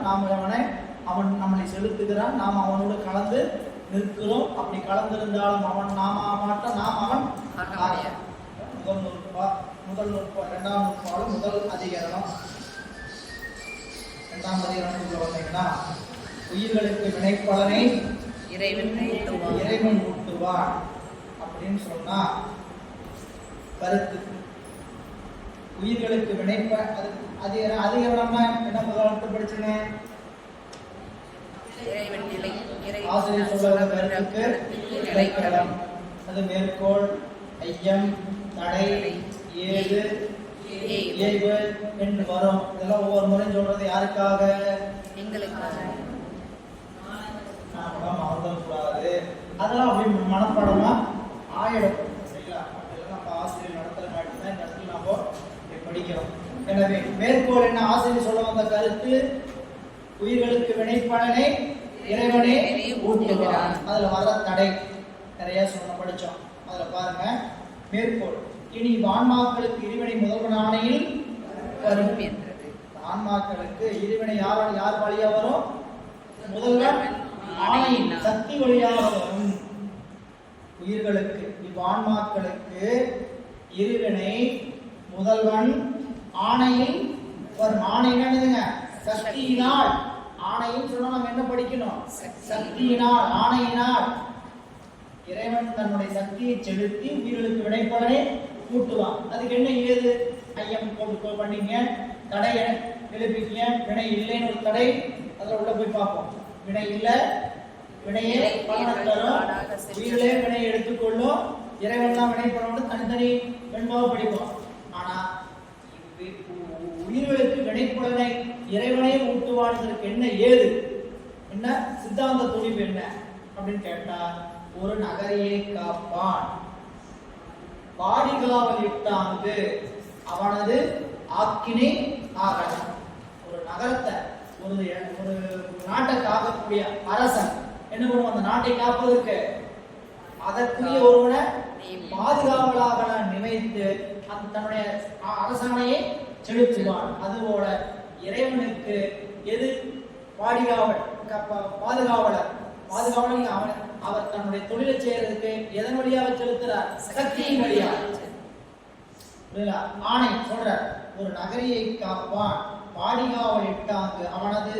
அவன் நம்மளை செலுத்துகிறான், நாம் அவனோடு கலந்து நிற்கிறோம். அப்படி கலந்திருந்தாலும் அவன் நாம் ஆமாட்டான், நாம் அவன் முதல் நூற்பா 2ஆம் நூற்பாலும் முதல் அதிகாரம் 2ஆம் அதிகாரத்துக்குள்ள வந்தீங்கன்னா, உயிர்களுக்கு வினைப்பலனை இறைவன் ஊட்டுவான் அப்படின்னு சொன்னா கருத்து. உயிர்களுக்கு வினைப்ப அதிகாரம்னா என்ன? முதல் படிச்சுங்க. ஆசிரியர் சொல்ற கருத்துக்கு இலக்கணம். அது மேற்கோள், ஐயம், தடை, ஏது, ஏய்வு என்று வரும். இதெல்லாம் ஒவ்வொரு முறையும் சொல்றது யாருக்காக? கூடாது. அதெல்லாம் அப்படி மனப்பாடமா ஆயிடும். சரிங்களா? அதெல்லாம் நம்ம ஆசிரியர் நடத்துற மாதிரி தான் இந்த இடத்துல நாம படிக்கிறோம். எனவே மேற்கோள் என்ன? ஆசிரியர் சொல்ல வந்த கருத்து, உயிர்களுக்கு வினைப்பலனை இறைவனே ஊட்டுகிறான். அதுல வர தடை நிறைய படிச்சோம். அதுல பாருங்க மேற்கோள், இனி ஆன்மாக்களுக்கு இறைவனை முதல்வன் ஆணையில் வரும் என்றது. ஆன்மாக்களுக்கு இறைவனை யார் வழியா வரும்? முதல்வன் ஆணையின் சக்தி வழியாக வரும். உயிர்களுக்கு இவ்வான்மாக்களுக்கு இறைவனை முதல்வன் ஆணையில் வரும். ஆணை என்னதுங்க? சக்தியினால். ஆணைன்னு சொன்னா நம்ம என்ன படிக்கணும்? சக்தியினால், ஆணையினால். இறைவன் தன்னுடைய சக்தியை செலுத்தி உயிர்களுக்கு வினைப்பலனை கூட்டுவான். அதுக்கு என்ன ஏது? ஐயம் பண்ணீங்க, தடை எழுப்பிக்கீங்க, வினை இல்லைன்னு ஒரு தடை. அதுல உள்ள போய் பார்ப்போம். வினை இல்லை, வினையே பலனை தரும், உயிரிலே வினை எடுத்துக்கொள்ளும். இறைவன் தான் வினைப்பலனோடு தனித்தனி வெண்பாக படிப்போம். ஆனா உயிர்களுக்கு வினைப்பலனை இறைவனே ஊட்டுவானதற்கு என்ன ஏது? என்ன சித்தாந்த துணிவு என்ன அப்படின்னு கேட்டா, ஒரு நகரையை காப்பான், பாடிகாவல் இட்டாங்கு அவனது ஆக்கினை ஆகலாம். ஒரு நகரத்தை, ஒரு நாட்டை காக்கக்கூடிய அரசன் என்ன பண்ணுவான்? அந்த நாட்டை காப்பதற்கு அதற்குரிய ஒருவனை பாதுகாவலாக நினைத்து அந்த தன்னுடைய அரசாணையை செலுத்துவான். அதுபோல இறைவனுக்கு எது பாதுகாவலர்? அவர் தன்னுடைய தொழிலை செய்யறதுக்கு எதன் வழியாக செலுத்துறார்? சக்தியின் வழியாக. ஆணை சொல்ற, ஒரு நகரியை காப்பான், பாடிகாவல் இட்டாங்கு அவனது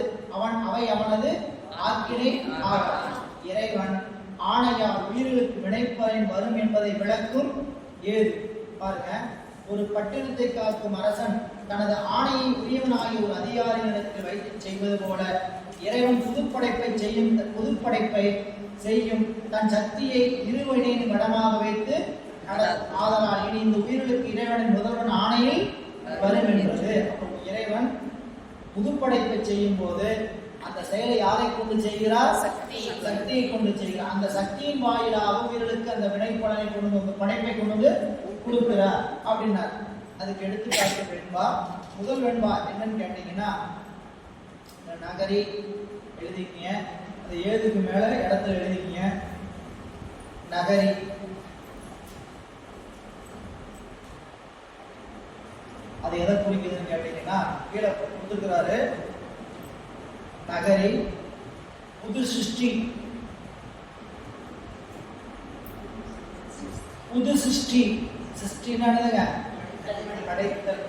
ஆக்கினை ஆகான். இறைவன் ஆணையால் உயிர்களுக்கு வினைப்பலன் வரும் என்பதை விளக்கும் ஏது. பாருங்க, ஒரு பட்டினத்தை காக்கும் அரசன் தனது ஆணையை உரியவனாகி ஒரு அதிகாரியிடத்தில் வைத்து செய்வது போல இறைவன் புதுப்படைப்பை செய்யும் தன் சக்தியை இருவனின் இடமாக வைத்து ஆதலால் இனி இந்த உயிர்களுக்கு இறைவனின் முதல்வன் ஆணையில் வரும் என்பது. இறைவன் புதுப்படைப்பை செய்யும் போது அந்த செயலை யாரை கொண்டு செய்கிறார்? சக்தி. சக்தியை கொண்டு செய்கிறார். அந்த சக்தியின் வாயிலாக உயிர்களுக்கு அந்த வினைப்பலனை கொண்டு வந்து படைப்பை கொண்டு வந்து கொடுக்கிறார் அப்படின்னார். அதுக்கு எடுத்துக்காட்டு வெண்பா. முதல் வெண்பா என்னன்னு கேட்டீங்கன்னா, நகரி எழுதிக்கீங்க, அது ஏதுக்கு மேல இடத்துல எழுதிக்கீங்க. நகரி அது எதை குறிக்குதுன்னு கேட்டீங்கன்னா, கீழே கொடுத்துருக்கிறாரு. நகரி புது சிருஷ்டி, புது சிருஷ்டி. சிருஷ்டின்னா என்னதுங்க? படைத்தல்.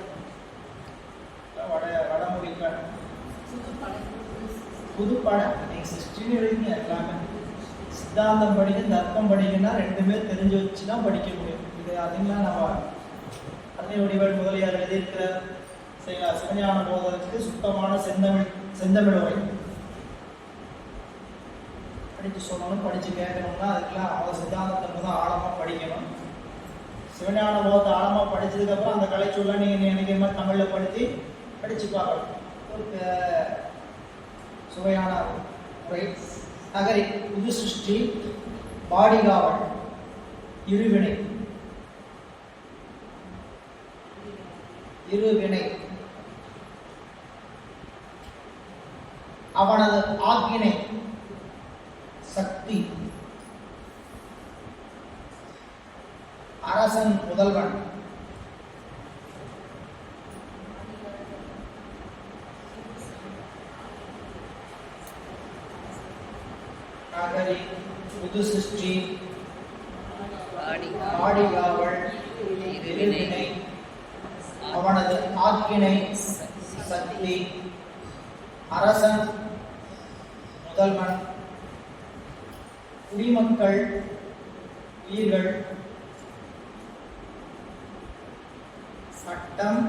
வடமொழிக்கான புது படம். நீங்க சிருஷ்டின்னு எழுதிங்க. எல்லாமே சித்தாந்தம் படிக்க தர்க்கம் படிக்கணும்னா ரெண்டுமே தெரிஞ்சு வச்சு தான் படிக்க முடியும். இது அதெல்லாம் நம்ம அன்னை வடிவேல் முதலியார் எழுதியிருக்கிற சிவஞான போதத்துக்கு சுத்தமான செந்தமிழ் உரை படிச்சு சொல்லணும், படிச்சு கேட்கணும்னா அதுக்கெல்லாம் அவங்க சித்தாந்தத்தை தான் ஆழமா படிக்கணும். சிவஞான போதத்தை ஆழமா படிச்சதுக்கு அப்புறம் அந்த கலைச்சொல்ல நீங்க நினைக்கிற மாதிரி தமிழ்ல படிச்சு பார்க்கணும். ஒரு சுவையான உரை. நகரி புது சிருஷ்டி, பாடிகாவல், இருவினை. அவனது ஆக்கினை சக்தி. அரசன் முதல்வன். நகரி புது சிருஷ்டி, பாடிகாவல், இருவினை, அவனது ஆக்கினை சக்தி, அரசன் முதல்வன், குடிமக்கள், உயிர்கள், சட்டம்,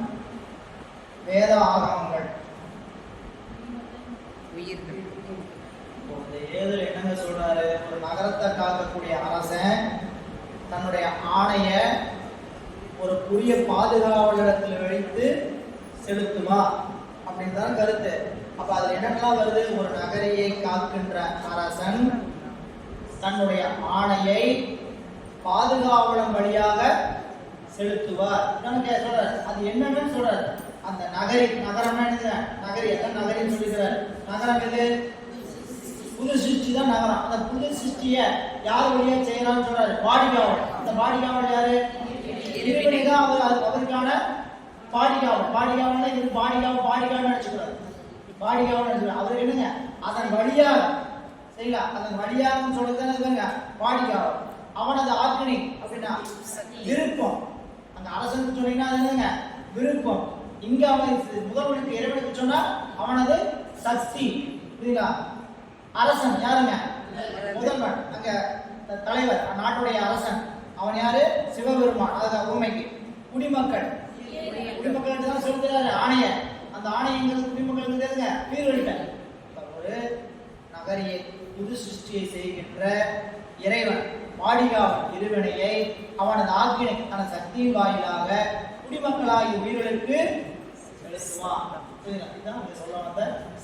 வேத ஆகமங்கள். உயிர்கள். இந்த ஏதுல என்னங்க சொல்றாரு? ஒரு நகரத்தை காக்கக்கூடிய அரசன் தன்னுடைய ஆணைய ஒரு புதிய பாதுகாவலரிடத்தில் வைத்து செலுத்துமா அப்படின்னு தான் கருத்து. அப்ப அதுல என்னெல்லாம் வருது? ஒரு நகரையை காக்கின்ற அரசன் தன்னுடைய ஆணையை பாதுகாவலன் வழியாக செலுத்துவார் சொல்றாரு. அது என்னன்னு சொல்றாரு? அந்த நகரி, நகரம்னா என்ன? நகரி எல்லாம் நகரின்னு சொல்லிக்கிறார். நகரம் எது? புது சிருஷ்டி தான் நகரம். அந்த புது சிருஷ்டிய யார் வழியா செய்யறான்னு சொல்றாரு? பாடிகாவல். அந்த பாடிகாவல் யாரு? இருவினைதான் அவருக்கான பாடிகாவல். பாடிகாவல்னா இது பாடிகாவல் நினைச்சுக்கிறாரு. பாடிகாவல் நினைச்சுக்கிறார். அவரு என்னங்க? அதன் வழியாக சரிங்களா? அதன் வழியாக சொல்லுங்க பாடிகாவல். அவனது ஆக்கினை அப்படின்னா விருப்பம். அந்த அரசனுக்கு சொன்னீங்கன்னா அது என்னங்க? விருப்பம். இங்க அவன் முதல்வனுக்கு இறைவனுக்கு சொன்னா அவனது சக்தி. புரியுதா? அரசன் யாருங்க? முதல்வன். அங்க தலைவர், நாட்டுடைய அரசன். அவன் யாரு? சிவபெருமான். அதுதான் உண்மைக்கு. குடிமக்கள், குடிமக்கள் தான் சொல்லுறாரு ஆணைய. அந்த ஆணையங்கிறது குடிமக்களுக்கு தெரியுங்க, வீரர்கள். ஒரு நகரியை புது சிருஷ்டியை செய்கின்ற இறைவன் பாடிகாவல் இருவினையை அவனது ஆக்கினை தன சக்தியின் வாயிலாக குடிமக்களாகிய உயிர்களுக்கு செலுத்துவான். இதுதான் சொல்ல வந்த